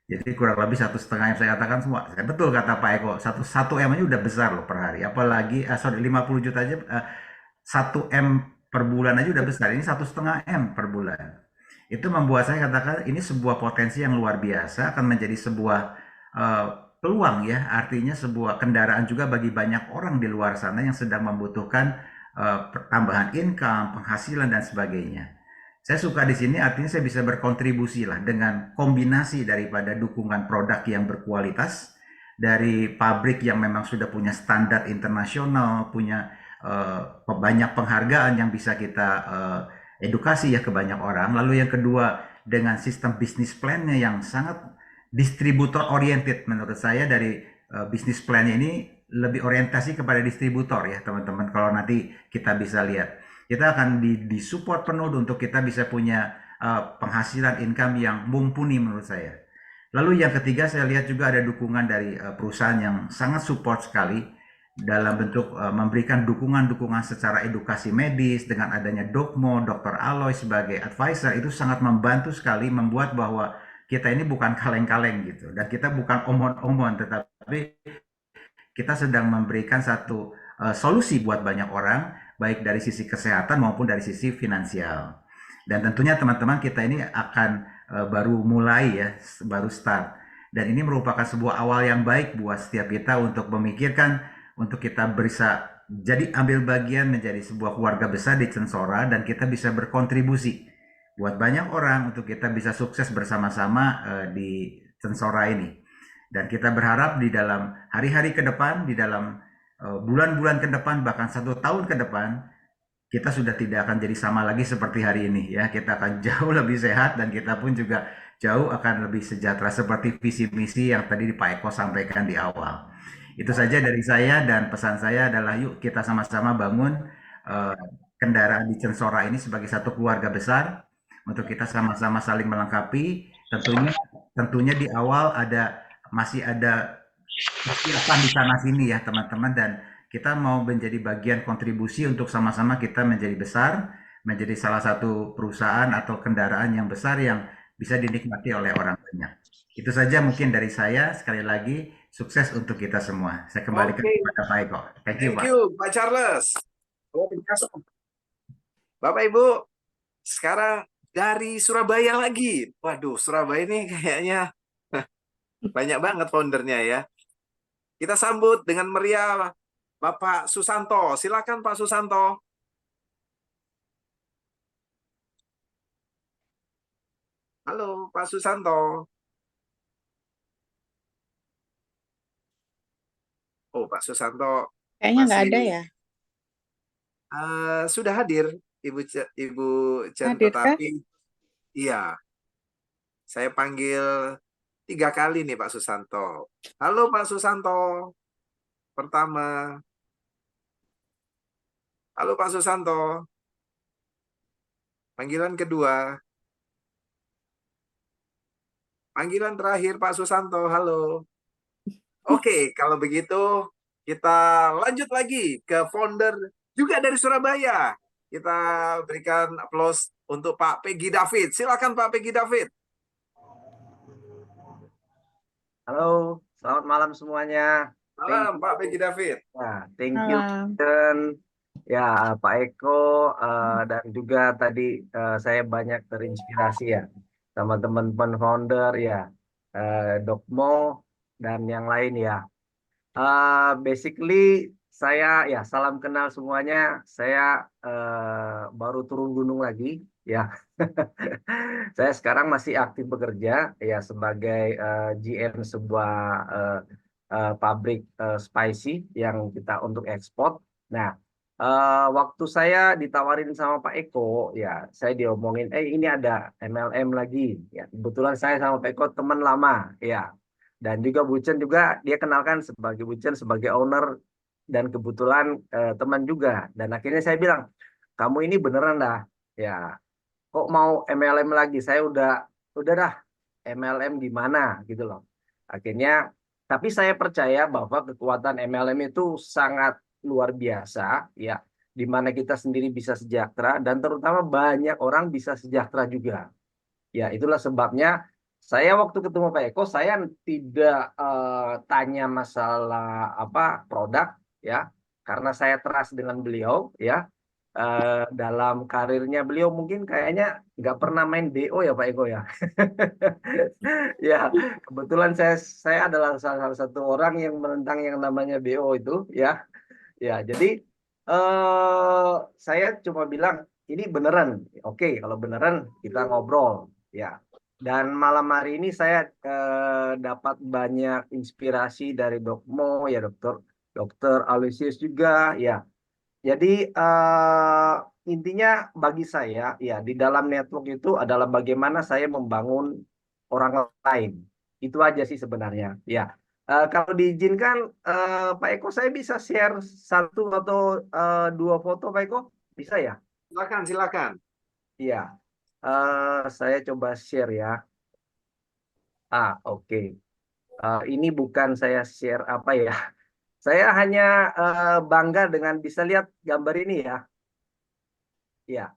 Jadi kurang lebih 1,5 M saya katakan semua. Betul kata Pak Eko, 1 M aja udah besar loh per hari. Apalagi 50 juta aja 1 M per bulan aja udah besar. Ini 1,5 M per bulan. Itu membuat saya katakan ini sebuah potensi yang luar biasa, akan menjadi sebuah peluang ya. Artinya sebuah kendaraan juga bagi banyak orang di luar sana yang sedang membutuhkan tambahan income, penghasilan dan sebagainya. Saya suka di sini artinya saya bisa berkontribusi lah dengan kombinasi daripada dukungan produk yang berkualitas dari pabrik yang memang sudah punya standar internasional, punya banyak penghargaan yang bisa kita edukasi ya ke banyak orang. Lalu yang kedua dengan sistem bisnis plan-nya yang sangat distributor oriented menurut saya. Dari bisnis plan-nya ini lebih orientasi kepada distributor ya teman-teman. Kalau nanti kita bisa lihat, kita akan disupport penuh untuk kita bisa punya penghasilan income yang mumpuni menurut saya. Lalu yang ketiga saya lihat juga ada dukungan dari perusahaan yang sangat support sekali dalam bentuk memberikan dukungan-dukungan secara edukasi medis dengan adanya Dokmo, Dr. Aloy sebagai advisor. Itu sangat membantu sekali membuat bahwa kita ini bukan kaleng-kaleng gitu, dan kita bukan omon-omon, tetapi kita sedang memberikan satu solusi buat banyak orang baik dari sisi kesehatan maupun dari sisi finansial. Dan tentunya teman-teman kita ini akan baru mulai ya, baru start. Dan ini merupakan sebuah awal yang baik buat setiap kita untuk memikirkan, untuk kita bisa jadi ambil bagian menjadi sebuah keluarga besar di Censora dan kita bisa berkontribusi buat banyak orang untuk kita bisa sukses bersama-sama di Censora ini. Dan kita berharap di dalam hari-hari ke depan, di dalam bulan-bulan ke depan, bahkan 1 tahun ke depan, kita sudah tidak akan jadi sama lagi seperti hari ini ya. Kita akan jauh lebih sehat dan kita pun juga jauh akan lebih sejahtera seperti visi misi yang tadi Pak Eko sampaikan di awal. Itu saja dari saya dan pesan saya adalah yuk kita sama-sama bangun kendaraan di Censora ini sebagai satu keluarga besar untuk kita sama-sama saling melengkapi. Tentunya di awal masih ada persiapan di sana sini ya teman-teman, dan kita mau menjadi bagian kontribusi untuk sama-sama kita menjadi besar, menjadi salah satu perusahaan atau kendaraan yang besar yang bisa dinikmati oleh orang banyak. Itu saja mungkin dari saya. Sekali lagi, sukses untuk kita semua. Saya kembalikan Oke. kepada Pak Eko. Thank you, Thank Pak. you, Pak Charles. Terima kasih. Bapak Ibu, sekarang dari Surabaya lagi. Waduh, Surabaya ini kayaknya banyak banget foundernya ya. Kita sambut dengan meriah Bapak Susanto. Silakan Pak Susanto. Halo Pak Susanto. Oh, Pak Susanto Kayaknya nggak masih ada ya. sudah hadir Ibu Chen, Hadir kah? tetapi iya, saya panggil 3 kali nih Pak Susanto. Halo Pak Susanto. Pertama. Halo Pak Susanto. Panggilan kedua. Panggilan terakhir Pak Susanto. Halo. Oke, kalau begitu kita lanjut lagi ke founder juga dari Surabaya. Kita berikan aplaus untuk Pak Peggy David. Silakan Pak Peggy David. Halo, selamat malam semuanya. Malam Pak Peggy David. Ya, thank you Malam. dan ya Pak Eko dan juga tadi saya banyak terinspirasi ya sama teman-teman founder ya, Dokmo dan yang lain ya. Basically saya ya salam kenal semuanya. Saya baru turun gunung lagi ya. Saya sekarang masih aktif bekerja ya sebagai GM sebuah pabrik spicy yang kita untuk ekspor. Nah, waktu saya ditawarin sama Pak Eko, ya saya diomongin, ini ada MLM lagi. Ya, kebetulan saya sama Pak Eko teman lama, ya. Dan juga Bucen juga dia kenalkan sebagai Bucen sebagai owner dan kebetulan teman juga. Dan akhirnya saya bilang, kamu ini beneran dah, ya. Kok mau MLM lagi? Saya udah dah MLM gimana gitu loh. Akhirnya, tapi saya percaya bahwa kekuatan MLM itu sangat luar biasa, ya, di mana kita sendiri bisa sejahtera dan terutama banyak orang bisa sejahtera juga. Ya, itulah sebabnya saya waktu ketemu Pak Eko, saya tidak tanya masalah apa produk, ya, karena saya trust dengan beliau, ya. Dalam karirnya beliau mungkin kayaknya nggak pernah main BO ya Pak Eko ya. Ya, kebetulan saya adalah salah satu orang yang menentang yang namanya BO itu, ya. Ya, jadi saya cuma bilang ini beneran. Oke, kalau beneran kita ngobrol, ya. Dan malam hari ini saya dapat banyak inspirasi dari Dokmo, ya Dokter Aloysius juga, ya. Jadi intinya bagi saya, ya di dalam network itu adalah bagaimana saya membangun orang lain. Itu aja sih sebenarnya, ya. Kalau diizinkan, Pak Eko, saya bisa share 1 atau 2 foto, Pak Eko? Bisa ya? Silakan, silakan. Iya. Saya coba share ya. Oke. Ini bukan saya share apa ya. Saya hanya bangga dengan bisa lihat gambar ini ya. Ya.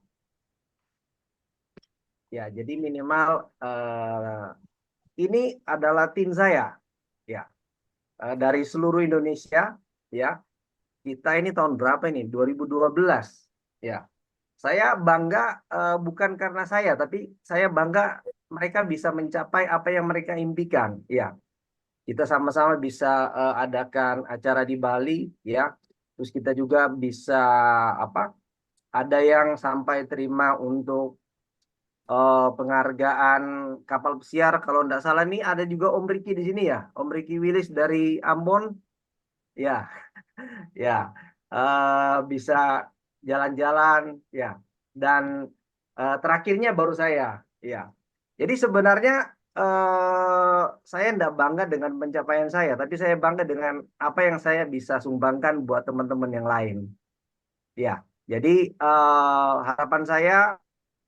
Ya, jadi minimal ini adalah tim saya. Ya. Dari seluruh Indonesia, ya. kita ini tahun berapa ini? 2012. Ya. Saya bangga bukan karena saya, tapi saya bangga mereka bisa mencapai apa yang mereka impikan. Ya, kita sama-sama bisa adakan acara di Bali, ya. Terus kita juga bisa apa? Ada yang sampai terima untuk penghargaan kapal pesiar. Kalau tidak salah nih ada juga Om Riki di sini ya, Om Riki Willis dari Ambon, ya, ya. Bisa jalan-jalan, ya. Dan terakhirnya baru saya, ya. Jadi sebenarnya saya tidak bangga dengan pencapaian saya, tapi saya bangga dengan apa yang saya bisa sumbangkan buat teman-teman yang lain. Ya, jadi harapan saya,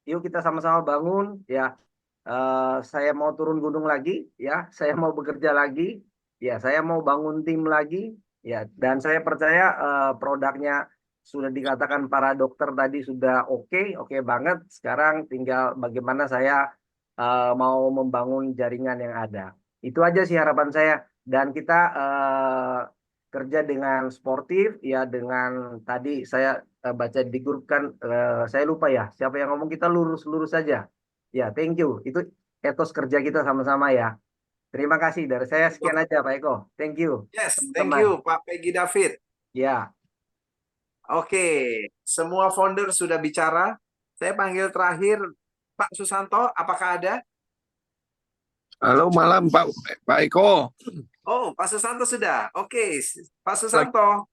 yuk kita sama-sama bangun, ya. Saya mau turun gunung lagi, ya. Saya mau bekerja lagi, ya. Saya mau bangun tim lagi, ya. Dan saya percaya produknya sudah dikatakan para dokter tadi sudah oke banget. Sekarang tinggal bagaimana saya mau membangun jaringan yang ada. Itu aja sih harapan saya. Dan kita kerja dengan sportif, ya, dengan tadi saya baca di grup kan, saya lupa ya siapa yang ngomong, kita lurus-lurus saja. Ya, thank you. Itu etos kerja kita sama-sama ya. Terima kasih dari saya, sekian aja Pak Eko. Thank you. Yes, thank teman-teman. you Pak Peggy David. Ya. Oke, semua founder sudah bicara. Saya panggil terakhir Pak Susanto, apakah ada? Halo malam Pak Eko. Oh, Pak Susanto sudah. Oke, Pak Susanto.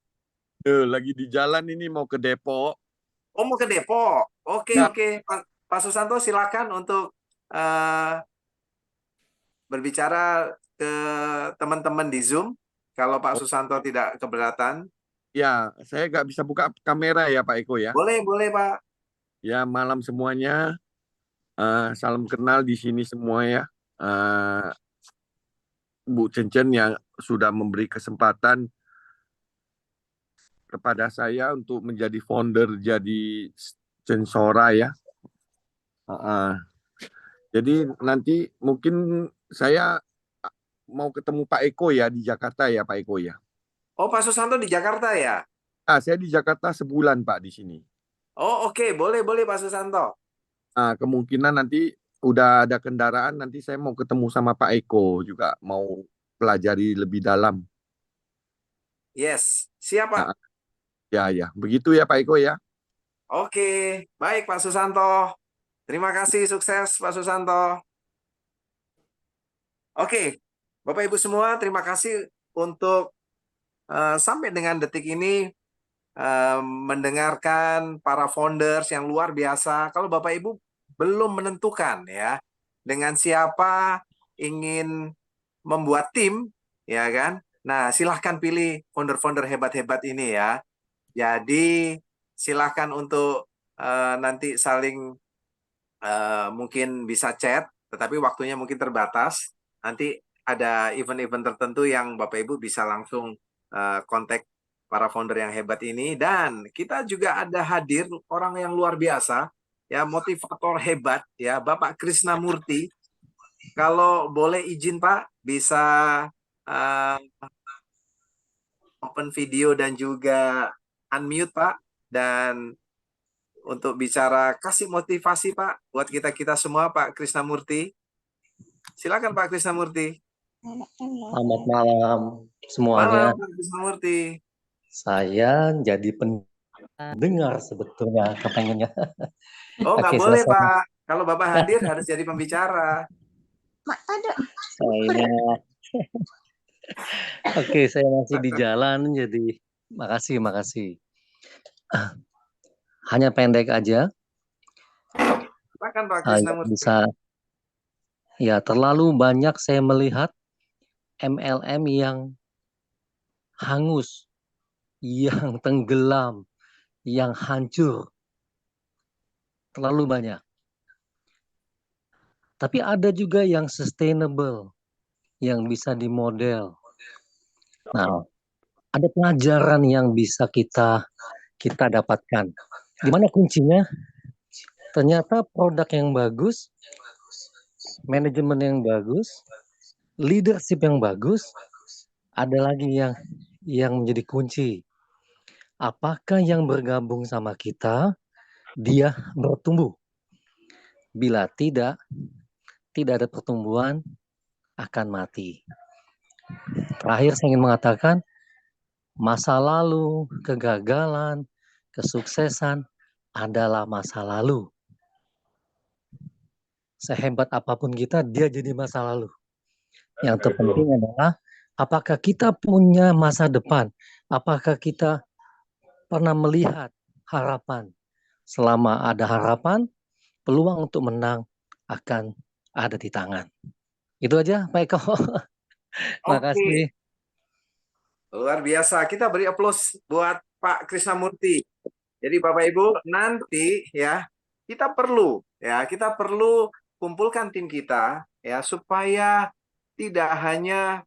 Lagi di jalan ini mau ke Depok. Oh, mau ke Depok. Oke, Ya. oke. Pak Susanto silakan untuk berbicara ke teman-teman di Zoom. Kalau Pak Susanto tidak keberatan. Ya, saya nggak bisa buka kamera ya Pak Eko ya. Boleh, boleh Pak. Ya, malam semuanya. Salam kenal di sini semua ya. Bu Cencen yang sudah memberi kesempatan kepada saya untuk menjadi founder jadi Censora ya. Jadi nanti mungkin saya mau ketemu Pak Eko ya di Jakarta ya Pak Eko ya. Oh, Pak Susanto di Jakarta ya? Saya di Jakarta sebulan Pak di sini. Oh, oke. Boleh, boleh Pak Susanto. Kemungkinan nanti udah ada kendaraan, nanti saya mau ketemu sama Pak Eko juga, mau pelajari lebih dalam. Yes, siapa? Ya, begitu ya Pak Eko ya. Oke, baik Pak Susanto. Terima kasih, sukses Pak Susanto. Oke, Bapak Ibu semua, terima kasih untuk sampai dengan detik ini mendengarkan para founders yang luar biasa. Kalau Bapak Ibu belum menentukan ya dengan siapa ingin membuat tim, ya kan? Nah, silahkan pilih founder-founder hebat-hebat ini ya. Jadi silahkan untuk nanti saling mungkin bisa chat, tetapi waktunya mungkin terbatas. Nanti ada event-event tertentu yang Bapak Ibu bisa langsung kontak para founder yang hebat ini. Dan kita juga ada hadir orang yang luar biasa, ya, motivator hebat, ya, Bapak Krisnamurti. Kalau boleh izin Pak, bisa open video dan juga unmute Pak, dan untuk bicara kasih motivasi Pak buat kita semua, Pak Krisnamurti. Silakan Pak Krisnamurti. Selamat malam semuanya. Malam Pak Krisnamurti. Saya jadi pendengar sebetulnya kepengennya. Oh, nggak Oke, boleh selesai. Pak. Kalau Bapak hadir harus jadi pembicara. Oke, saya masih di jalan, jadi makasih. Hanya pendek aja. Silakan Pak Krisnamurti. Bisa. Ya, terlalu banyak saya melihat MLM yang hangus, yang tenggelam, yang hancur. Terlalu banyak. Tapi ada juga yang sustainable, yang bisa dimodel. Nah, ada pelajaran yang bisa kita dapatkan. Di mana kuncinya? Ternyata produk yang bagus, manajemen yang bagus, leadership yang bagus, ada lagi yang menjadi kunci. apakah yang bergabung sama kita, dia bertumbuh. Bila tidak ada pertumbuhan, akan mati. Terakhir saya ingin mengatakan, masa lalu, kegagalan, kesuksesan adalah masa lalu. Sehebat apapun kita, dia jadi masa lalu. Yang terpenting adalah apakah kita punya masa depan? Apakah kita pernah melihat harapan? Selama ada harapan, peluang untuk menang akan ada di tangan. Itu aja, Pak Eko. Makasih. Luar biasa. Kita beri aplaus buat Pak Krisnamurti. Jadi Bapak Ibu, nanti ya kita perlu kumpulkan tim kita ya supaya tidak hanya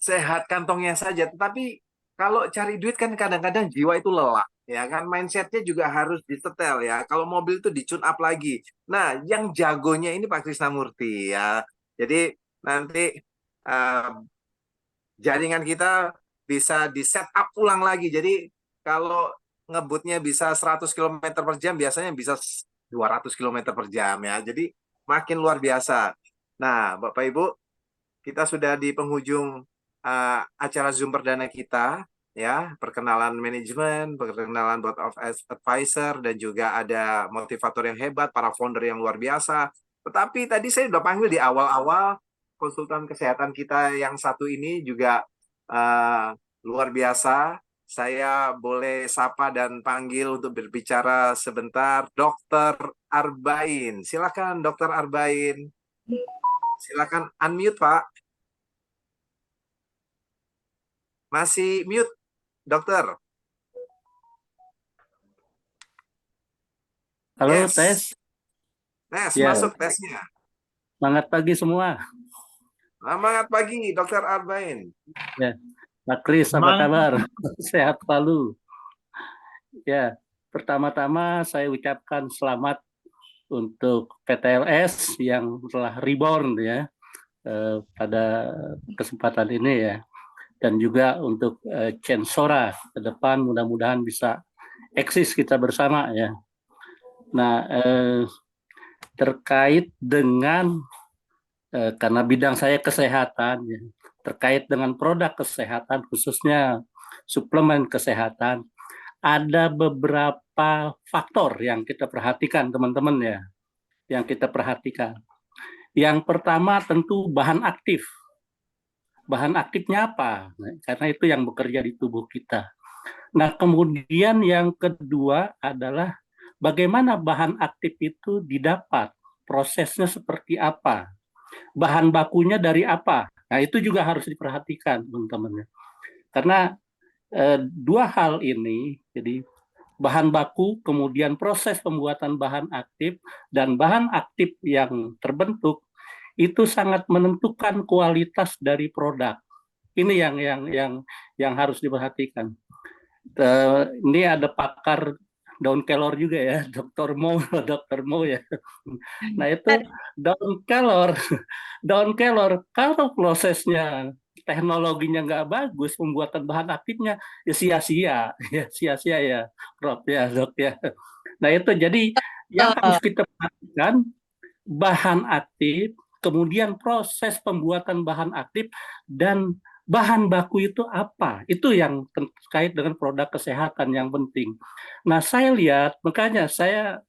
sehat kantongnya saja, tetapi kalau cari duit kan kadang-kadang jiwa itu lelah, ya kan, mindsetnya juga harus disetel ya. Kalau mobil itu di-tune up lagi. Nah, yang jagonya ini Pak Krisnamurti ya. Jadi nanti jaringan kita bisa di-set up ulang lagi. Jadi kalau ngebutnya bisa 100 km per jam, biasanya bisa 200 km per jam ya. Jadi makin luar biasa. Nah, Bapak Ibu, kita sudah di penghujung acara Zoom perdana kita ya, perkenalan manajemen, perkenalan board of advisor, dan juga ada motivator yang hebat, para founder yang luar biasa. Tetapi tadi saya sudah panggil di awal-awal, konsultan kesehatan kita yang satu ini juga luar biasa. Saya boleh sapa dan panggil untuk berbicara sebentar, Dr. Arbain. Silakan Dr. Arbain. Silakan unmute, Pak. Masih mute, dokter. Halo, Yes. tes. Ya. Masuk tesnya. Semangat pagi semua. Selamat pagi, Dr. Arbain. Ya. Pak Kris, apa kabar? Sehat selalu. Ya, pertama-tama saya ucapkan selamat untuk PTLS yang telah reborn ya pada kesempatan ini ya. Dan juga untuk Censora ke depan mudah-mudahan bisa eksis kita bersama ya. Nah, terkait dengan karena bidang saya kesehatan ya, terkait dengan produk kesehatan khususnya suplemen kesehatan, ada beberapa faktor yang kita perhatikan teman-teman ya, yang kita perhatikan. Yang pertama tentu bahan aktif. Bahan aktifnya apa? Karena itu yang bekerja di tubuh kita. Nah, kemudian yang kedua adalah bagaimana bahan aktif itu didapat, prosesnya seperti apa, bahan bakunya dari apa. Nah, itu juga harus diperhatikan, teman-teman. Karena dua hal ini, jadi bahan baku, kemudian proses pembuatan bahan aktif, dan bahan aktif yang terbentuk, itu sangat menentukan kualitas dari produk. Ini yang harus diperhatikan. Ini ada pakar daun kelor juga ya, Dr. Mo ya. Nah itu daun kelor kalau prosesnya teknologinya nggak bagus, pembuatan bahan aktifnya ya sia-sia ya, Prof ya, Dok ya. Nah itu jadi yang harus kita perhatikan bahan aktif, kemudian proses pembuatan bahan aktif, dan bahan baku itu apa? Itu yang terkait dengan produk kesehatan yang penting. Nah, saya lihat, makanya saya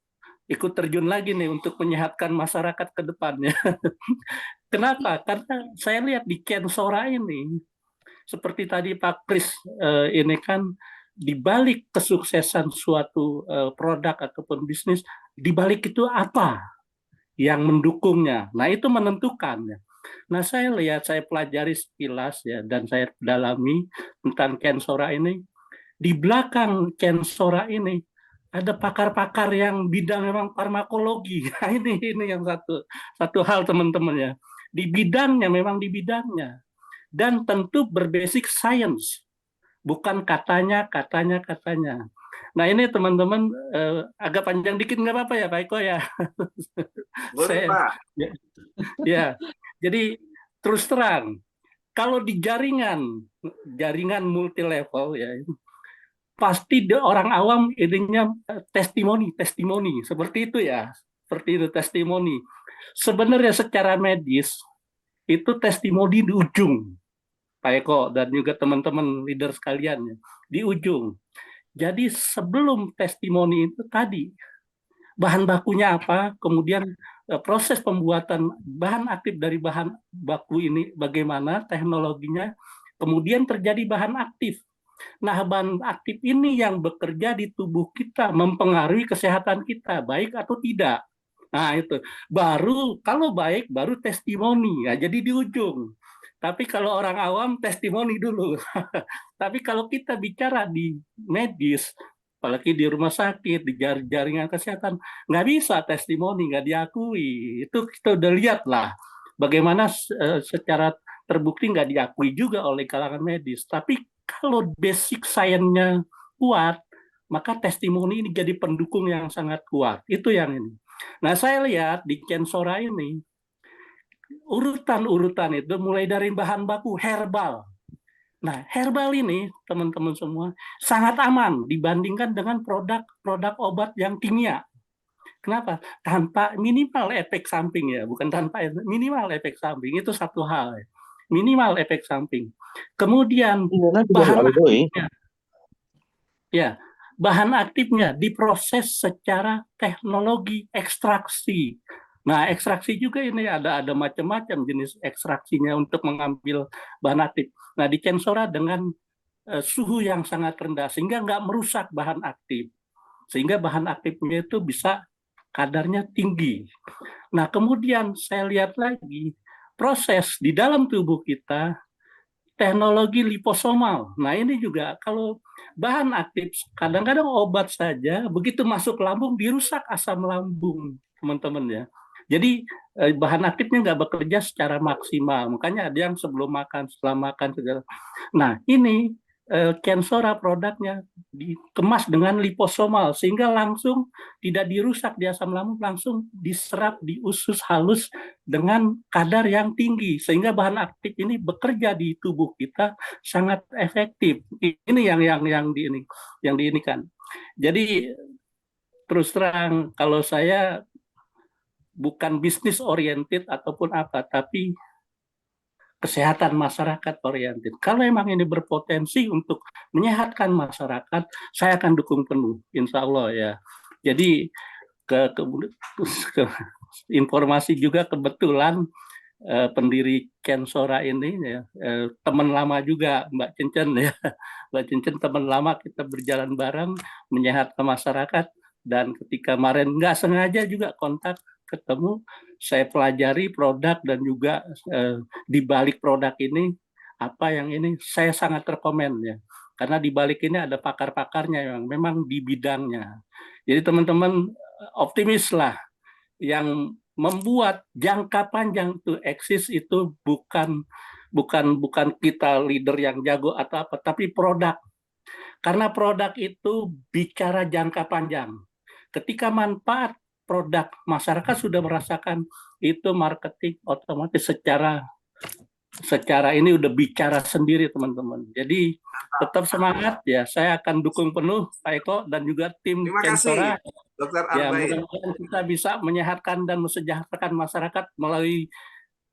ikut terjun lagi nih untuk menyehatkan masyarakat ke depannya. Kenapa? Karena saya lihat di Censora ini, seperti tadi Pak Kris, ini kan di balik kesuksesan suatu produk ataupun bisnis, di balik itu apa yang mendukungnya. Nah, itu menentukan ya. Nah, saya lihat, saya pelajari sekilas ya, dan saya dalami tentang Censora ini. Di belakang Censora ini ada pakar-pakar yang bidang memang farmakologi. Nah, ini yang satu hal teman-teman ya. Di bidangnya memang di bidangnya. Dan tentu berbasis science. Bukan katanya. Nah ini teman-teman agak panjang dikit nggak apa-apa ya Pak Eko ya. Boleh Pak. Ya, jadi terus terang kalau di jaringan multi level ya, pasti orang awam ininya testimoni seperti itu ya, seperti itu testimoni. Sebenarnya secara medis itu testimoni di ujung, Pak Eko dan juga teman-teman leader sekalian ya, di ujung. Jadi sebelum testimoni itu tadi bahan bakunya apa, kemudian proses pembuatan bahan aktif dari bahan baku ini bagaimana teknologinya, kemudian terjadi bahan aktif. Nah, bahan aktif ini yang bekerja di tubuh kita mempengaruhi kesehatan kita, baik atau tidak. Nah, itu. Baru kalau baik baru testimoni. Ya, jadi di ujung. Tapi kalau orang awam testimoni dulu. Tapi kalau kita bicara di medis, apalagi di rumah sakit, di jaringan kesehatan, nggak bisa testimoni, nggak diakui. Itu kita udah lihat lah bagaimana secara terbukti nggak diakui juga oleh kalangan medis. Tapi kalau basic science-nya kuat, maka testimoni ini jadi pendukung yang sangat kuat. Itu yang ini. Nah, saya lihat di Kensora ini, urutan-urutan itu mulai dari bahan baku herbal. Nah, herbal ini, teman-teman semua, sangat aman dibandingkan dengan produk obat yang kimia. Kenapa? Tanpa minimal efek samping ya, bukan tanpa minimal efek samping, itu satu hal. Minimal efek samping. Kemudian bahan aktifnya, ya, bahan aktifnya diproses secara teknologi ekstraksi. Nah, ekstraksi juga ini ada macam-macam jenis ekstraksinya untuk mengambil bahan aktif. Nah, di Kensora dengan suhu yang sangat rendah sehingga nggak merusak bahan aktif, sehingga bahan aktifnya itu bisa kadarnya tinggi. Nah, kemudian saya lihat lagi proses di dalam tubuh kita, teknologi liposomal. Nah, ini juga kalau bahan aktif, kadang-kadang obat saja, begitu masuk lambung, dirusak asam lambung, teman-teman ya. Jadi, bahan aktifnya nggak bekerja secara maksimal. Makanya ada yang sebelum makan, setelah makan, segala. Nah, ini Kensora produknya dikemas dengan liposomal sehingga langsung tidak dirusak di asam lambung, langsung diserap di usus halus dengan kadar yang tinggi sehingga bahan aktif ini bekerja di tubuh kita sangat efektif. Ini yang diinikan. Jadi terus terang kalau saya bukan bisnis oriented ataupun apa, tapi kesehatan masyarakat oriented. Kalau memang ini berpotensi untuk menyehatkan masyarakat, saya akan dukung penuh, insya Allah ya. Jadi informasi juga kebetulan pendiri Kensora ini ya, teman lama juga Mbak Cincin ya, Mbak Cincin teman lama, kita berjalan bareng menyehatkan masyarakat, dan ketika kemarin nggak sengaja juga kontak ketemu, saya pelajari produk dan juga di balik produk ini apa yang ini saya sangat rekomen ya, karena di balik ini ada pakar-pakarnya yang memang di bidangnya. Jadi teman-teman optimis lah, yang membuat jangka panjang itu eksis itu bukan kita leader yang jago atau apa, tapi produk. Karena produk itu bicara jangka panjang. Ketika manfaat produk masyarakat sudah merasakan, itu marketing otomatis secara ini udah bicara sendiri teman-teman. Jadi tetap semangat ya, saya akan dukung penuh Pak Eko dan juga tim Kensora. Dr. Ya, Arbain. mudah-mudahan kita bisa menyehatkan dan mesejahterakan masyarakat melalui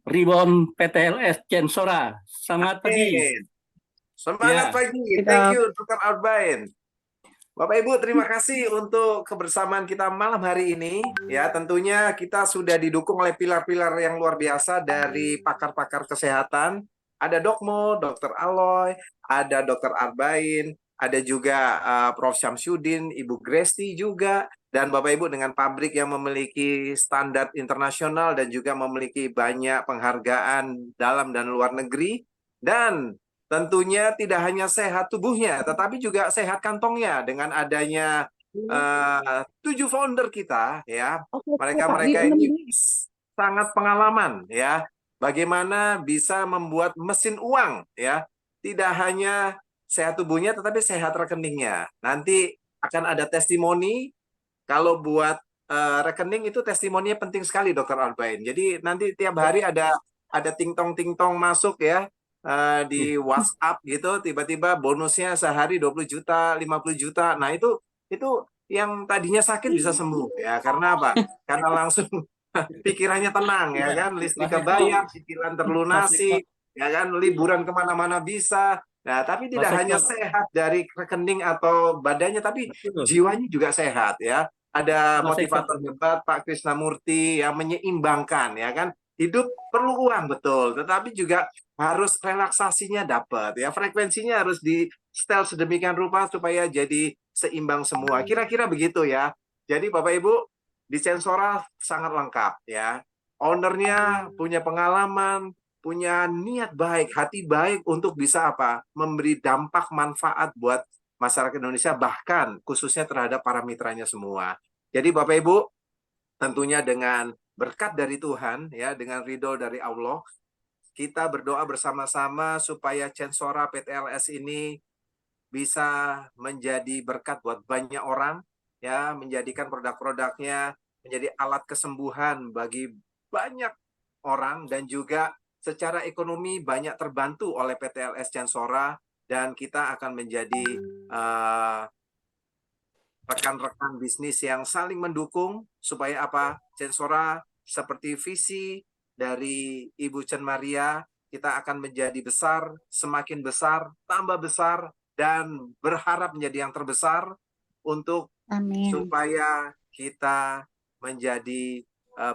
rebound PTLS Kensora. Semangat pagi. Semangat Ya. pagi. Thank you Dr. Arbain. Bapak Ibu, terima kasih untuk kebersamaan kita malam hari ini. Ya, tentunya kita sudah didukung oleh pilar-pilar yang luar biasa dari pakar-pakar kesehatan. Ada Dokmo, Dr. Aloy, ada Dr. Arbain, ada juga Prof. Syamsuddin, Ibu Gresti juga, dan Bapak Ibu dengan pabrik yang memiliki standar internasional dan juga memiliki banyak penghargaan dalam dan luar negeri. Dan tentunya tidak hanya sehat tubuhnya, tetapi juga sehat kantongnya dengan adanya 7 founder kita, ya. Mereka ini sangat pengalaman, ya. Bagaimana bisa membuat mesin uang, ya. Tidak hanya sehat tubuhnya, tetapi sehat rekeningnya. Nanti akan ada testimoni. Kalau buat rekening itu testimoninya penting sekali, Dr. Arbain. Jadi nanti tiap hari ada ting-tong masuk ya. di WhatsApp gitu, tiba-tiba bonusnya sehari 20 juta, 50 juta. Nah, itu yang tadinya sakit bisa sembuh ya. Karena apa? Karena langsung pikirannya tenang ya kan, listrik kebayar, cicilan terlunasi, ya kan, liburan kemana-mana bisa. Nah, tapi tidak Mas hanya Eko, sehat dari rekening atau badannya, tapi jiwanya juga sehat ya. Ada Mas Eko, motivator hebat Pak Krisnamurti yang menyeimbangkan ya kan. Hidup perlu uang betul, tetapi juga harus relaksasinya dapat ya. Frekuensinya harus di setel sedemikian rupa supaya jadi seimbang semua. Kira-kira begitu ya. Jadi Bapak Ibu, di Censora sangat lengkap ya. Ownernya punya pengalaman, punya niat baik, hati baik untuk bisa apa? Memberi dampak manfaat buat masyarakat Indonesia, bahkan khususnya terhadap para mitranya semua. Jadi Bapak Ibu, tentunya dengan berkat dari Tuhan ya, dengan ridho dari Allah, kita berdoa bersama-sama supaya Censora PTLS ini bisa menjadi berkat buat banyak orang ya, menjadikan produk-produknya menjadi alat kesembuhan bagi banyak orang, dan juga secara ekonomi banyak terbantu oleh PTLS Censora, dan kita akan menjadi rekan-rekan bisnis yang saling mendukung supaya apa? Censora seperti visi dari Ibu Chen Maria, kita akan menjadi besar, semakin besar, tambah besar, dan berharap menjadi yang terbesar untuk Amin. supaya kita menjadi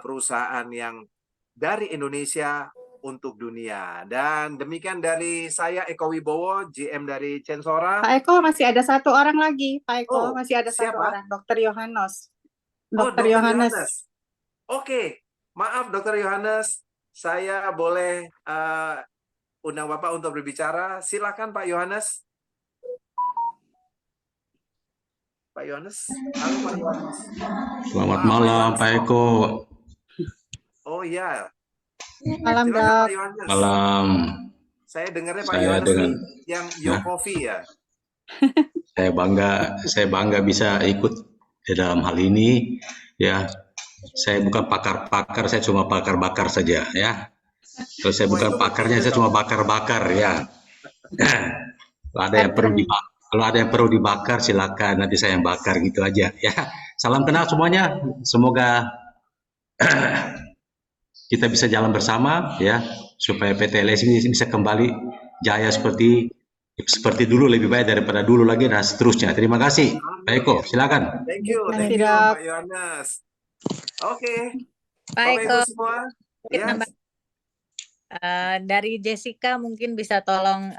perusahaan yang dari Indonesia untuk dunia. Dan demikian dari saya, Eko Wibowo, GM dari Censora. Pak Eko, masih ada satu orang lagi. Pak Eko, Oh, masih ada satu siapa? orang. Dr. Yohanes. Oh, Dr. Dr. Yohanes. Yohanes. Oke, maaf Dr. Yohanes, saya boleh undang Bapak untuk berbicara. Silakan Pak Yohanes. Pak Yohanes. Halo Pak Yohanes. Selamat Pak malam Yohanes. Pak Eko. Oh iya. Malam, Silakan Dok. Pak Yohanes. Malam. Saya dengarnya Pak Saya Yohanes dengan nih yang Yo Coffee ya. saya bangga bisa ikut di dalam hal ini ya. Saya bukan pakar-pakar, saya cuma bakar-bakar saja ya. Kalau saya bukan pakarnya, saya cuma bakar-bakar ya. Kalau ada yang perlu dibakar, kalau ada yang perlu dibakar silakan, nanti saya yang bakar gitu aja ya. Salam kenal semuanya. Semoga kita bisa jalan bersama ya, supaya PTLS ini bisa kembali jaya seperti dulu, lebih baik daripada dulu lagi, dan seterusnya. Terima kasih Pak Eko, silakan. Thank you Masih, Pak Dok. Yohanes. Oke, Pak Bapak Ibu Eko, semua. mungkin Ya, nambah. Dari Jessica mungkin bisa tolong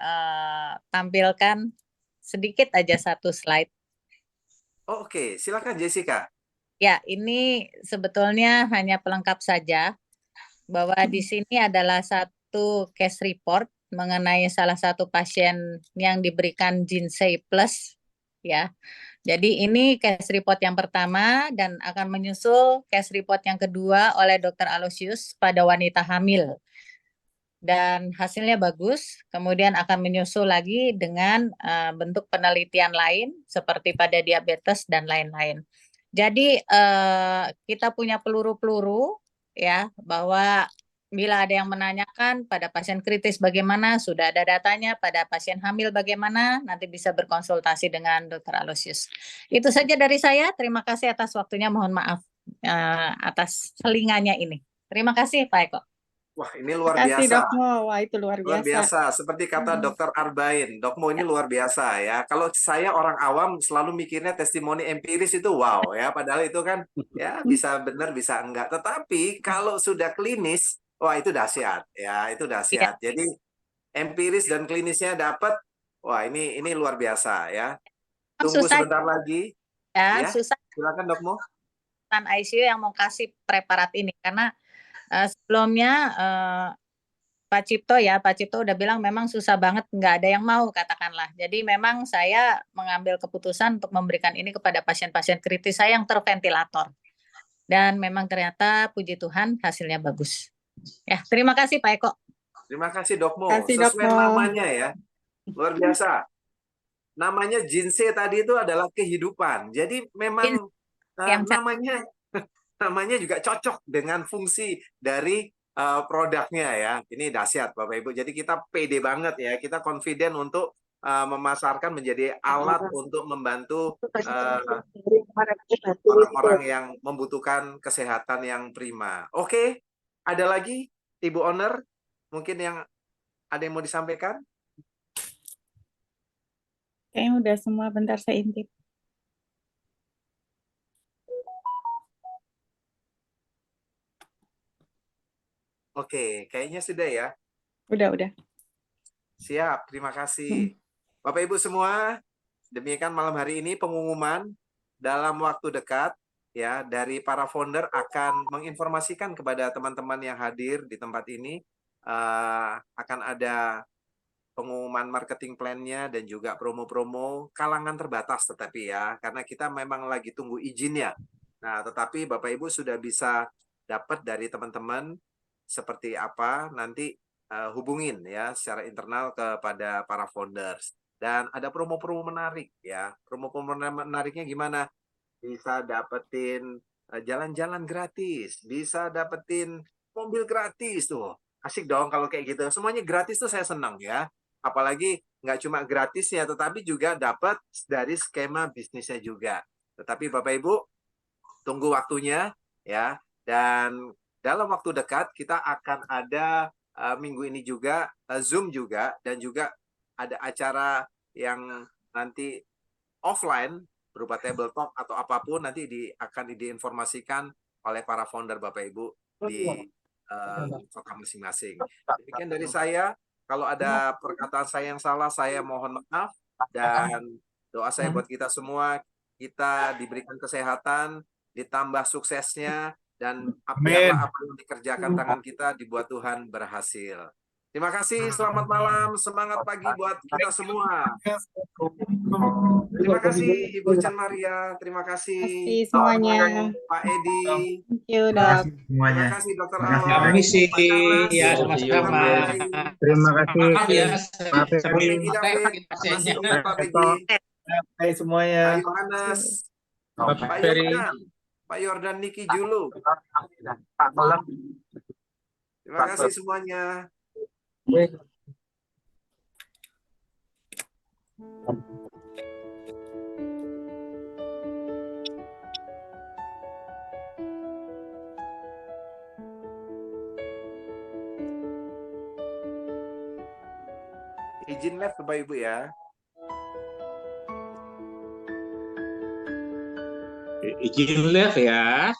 tampilkan sedikit aja satu slide. oke, silakan Jessica. Ya, ini sebetulnya hanya pelengkap saja bahwa di sini adalah satu case report mengenai salah satu pasien yang diberikan Jinsei Plus ya. Jadi ini case report yang pertama dan akan menyusul case report yang kedua oleh Dr. Aloysius pada wanita hamil. Dan hasilnya bagus, kemudian akan menyusul lagi dengan bentuk penelitian lain seperti pada diabetes dan lain-lain. Jadi kita punya peluru-peluru ya, bahwa bila ada yang menanyakan pada pasien kritis bagaimana, sudah ada datanya, pada pasien hamil bagaimana, nanti bisa berkonsultasi dengan Dr. Aloysius. Itu saja dari saya, terima kasih atas waktunya, mohon maaf atas selingannya ini. Terima kasih Pak Eko. Wah, ini luar Terima kasih, biasa. Dokmo. Wah, itu luar Luar biasa. biasa, seperti kata Dr. Arbain, Dokmo ini luar biasa ya. Kalau saya orang awam selalu mikirnya testimoni empiris itu wow ya, padahal itu kan ya bisa benar bisa enggak. Tetapi kalau sudah klinis, wah itu dahsyat ya, itu dahsyat. Jadi empiris dan klinisnya dapat, wah ini luar biasa ya. Tunggu Susah sebentar lagi. ya, Ya, susah silakan Dokmo. ICU yang mau kasih preparat ini karena sebelumnya Pak Cipto udah bilang memang susah banget, nggak ada yang mau katakanlah. Jadi memang saya mengambil keputusan untuk memberikan ini kepada pasien-pasien kritis saya yang terventilator. Dan memang ternyata puji Tuhan hasilnya bagus. Ya, terima kasih Pak Eko. Terima kasih Dokmo. Terima kasih, Sesuai Dokmo. namanya ya, luar biasa. Namanya Jinsei tadi itu adalah kehidupan. Jadi memang yang namanya juga cocok dengan fungsi dari produknya ya. Ini dahsyat Bapak Ibu. Jadi kita pede banget ya. Kita confident untuk memasarkan menjadi alat untuk membantu orang-orang yang membutuhkan kesehatan yang prima. Oke, ada lagi Ibu Owner mungkin yang ada yang mau disampaikan? Kayaknya udah semua, bentar saya intip. Oke, kayaknya sudah ya. Udah. Siap, terima kasih. Bapak Ibu semua, demikian malam hari ini pengumuman dalam waktu dekat ya dari para founder akan menginformasikan kepada teman-teman yang hadir di tempat ini akan ada pengumuman marketing plan-nya dan juga promo-promo kalangan terbatas tetapi ya karena kita memang lagi tunggu izinnya. Nah, tetapi Bapak Ibu sudah bisa dapat dari teman-teman seperti apa nanti hubungin ya secara internal kepada para founders. Dan ada promo-promo menarik ya. Promo-promo menariknya gimana? Bisa dapetin jalan-jalan gratis, bisa dapetin mobil gratis tuh. Asik dong kalau kayak gitu. Semuanya gratis tuh saya senang ya. Apalagi nggak cuma gratisnya, tetapi juga dapat dari skema bisnisnya juga. Tetapi Bapak Ibu, tunggu waktunya ya. Dan dalam waktu dekat kita akan ada minggu ini juga Zoom juga dan juga ada acara yang nanti offline berupa tabletop atau apapun nanti akan diinformasikan oleh para founder Bapak Ibu di kota masing-masing. Demikian dari saya. Kalau ada perkataan saya yang salah, saya mohon maaf. Dan doa saya buat kita semua, kita diberikan kesehatan, ditambah suksesnya, dan biarlah apa yang dikerjakan tangan kita dibuat Tuhan berhasil. Terima kasih, selamat malam, semangat pagi buat kita semua. Terima kasih Ibu Chen Maria, terima kasih semuanya. Pak Edi. Thank you, Dok. Terima kasih Dr. Aloy. Permisi, Pak ya Charles, sama-sama. Terima kasih. Maaf ya, Maaf ya, saya Pegi. belum pakai pasiennya. Pak Pegi, Hai semuanya. Pak Yohanes, Pak Yordan, Pak Yordan Niki Julu. Terima kasih semuanya. Izin live Bapak Ibu ya. Izin live ya.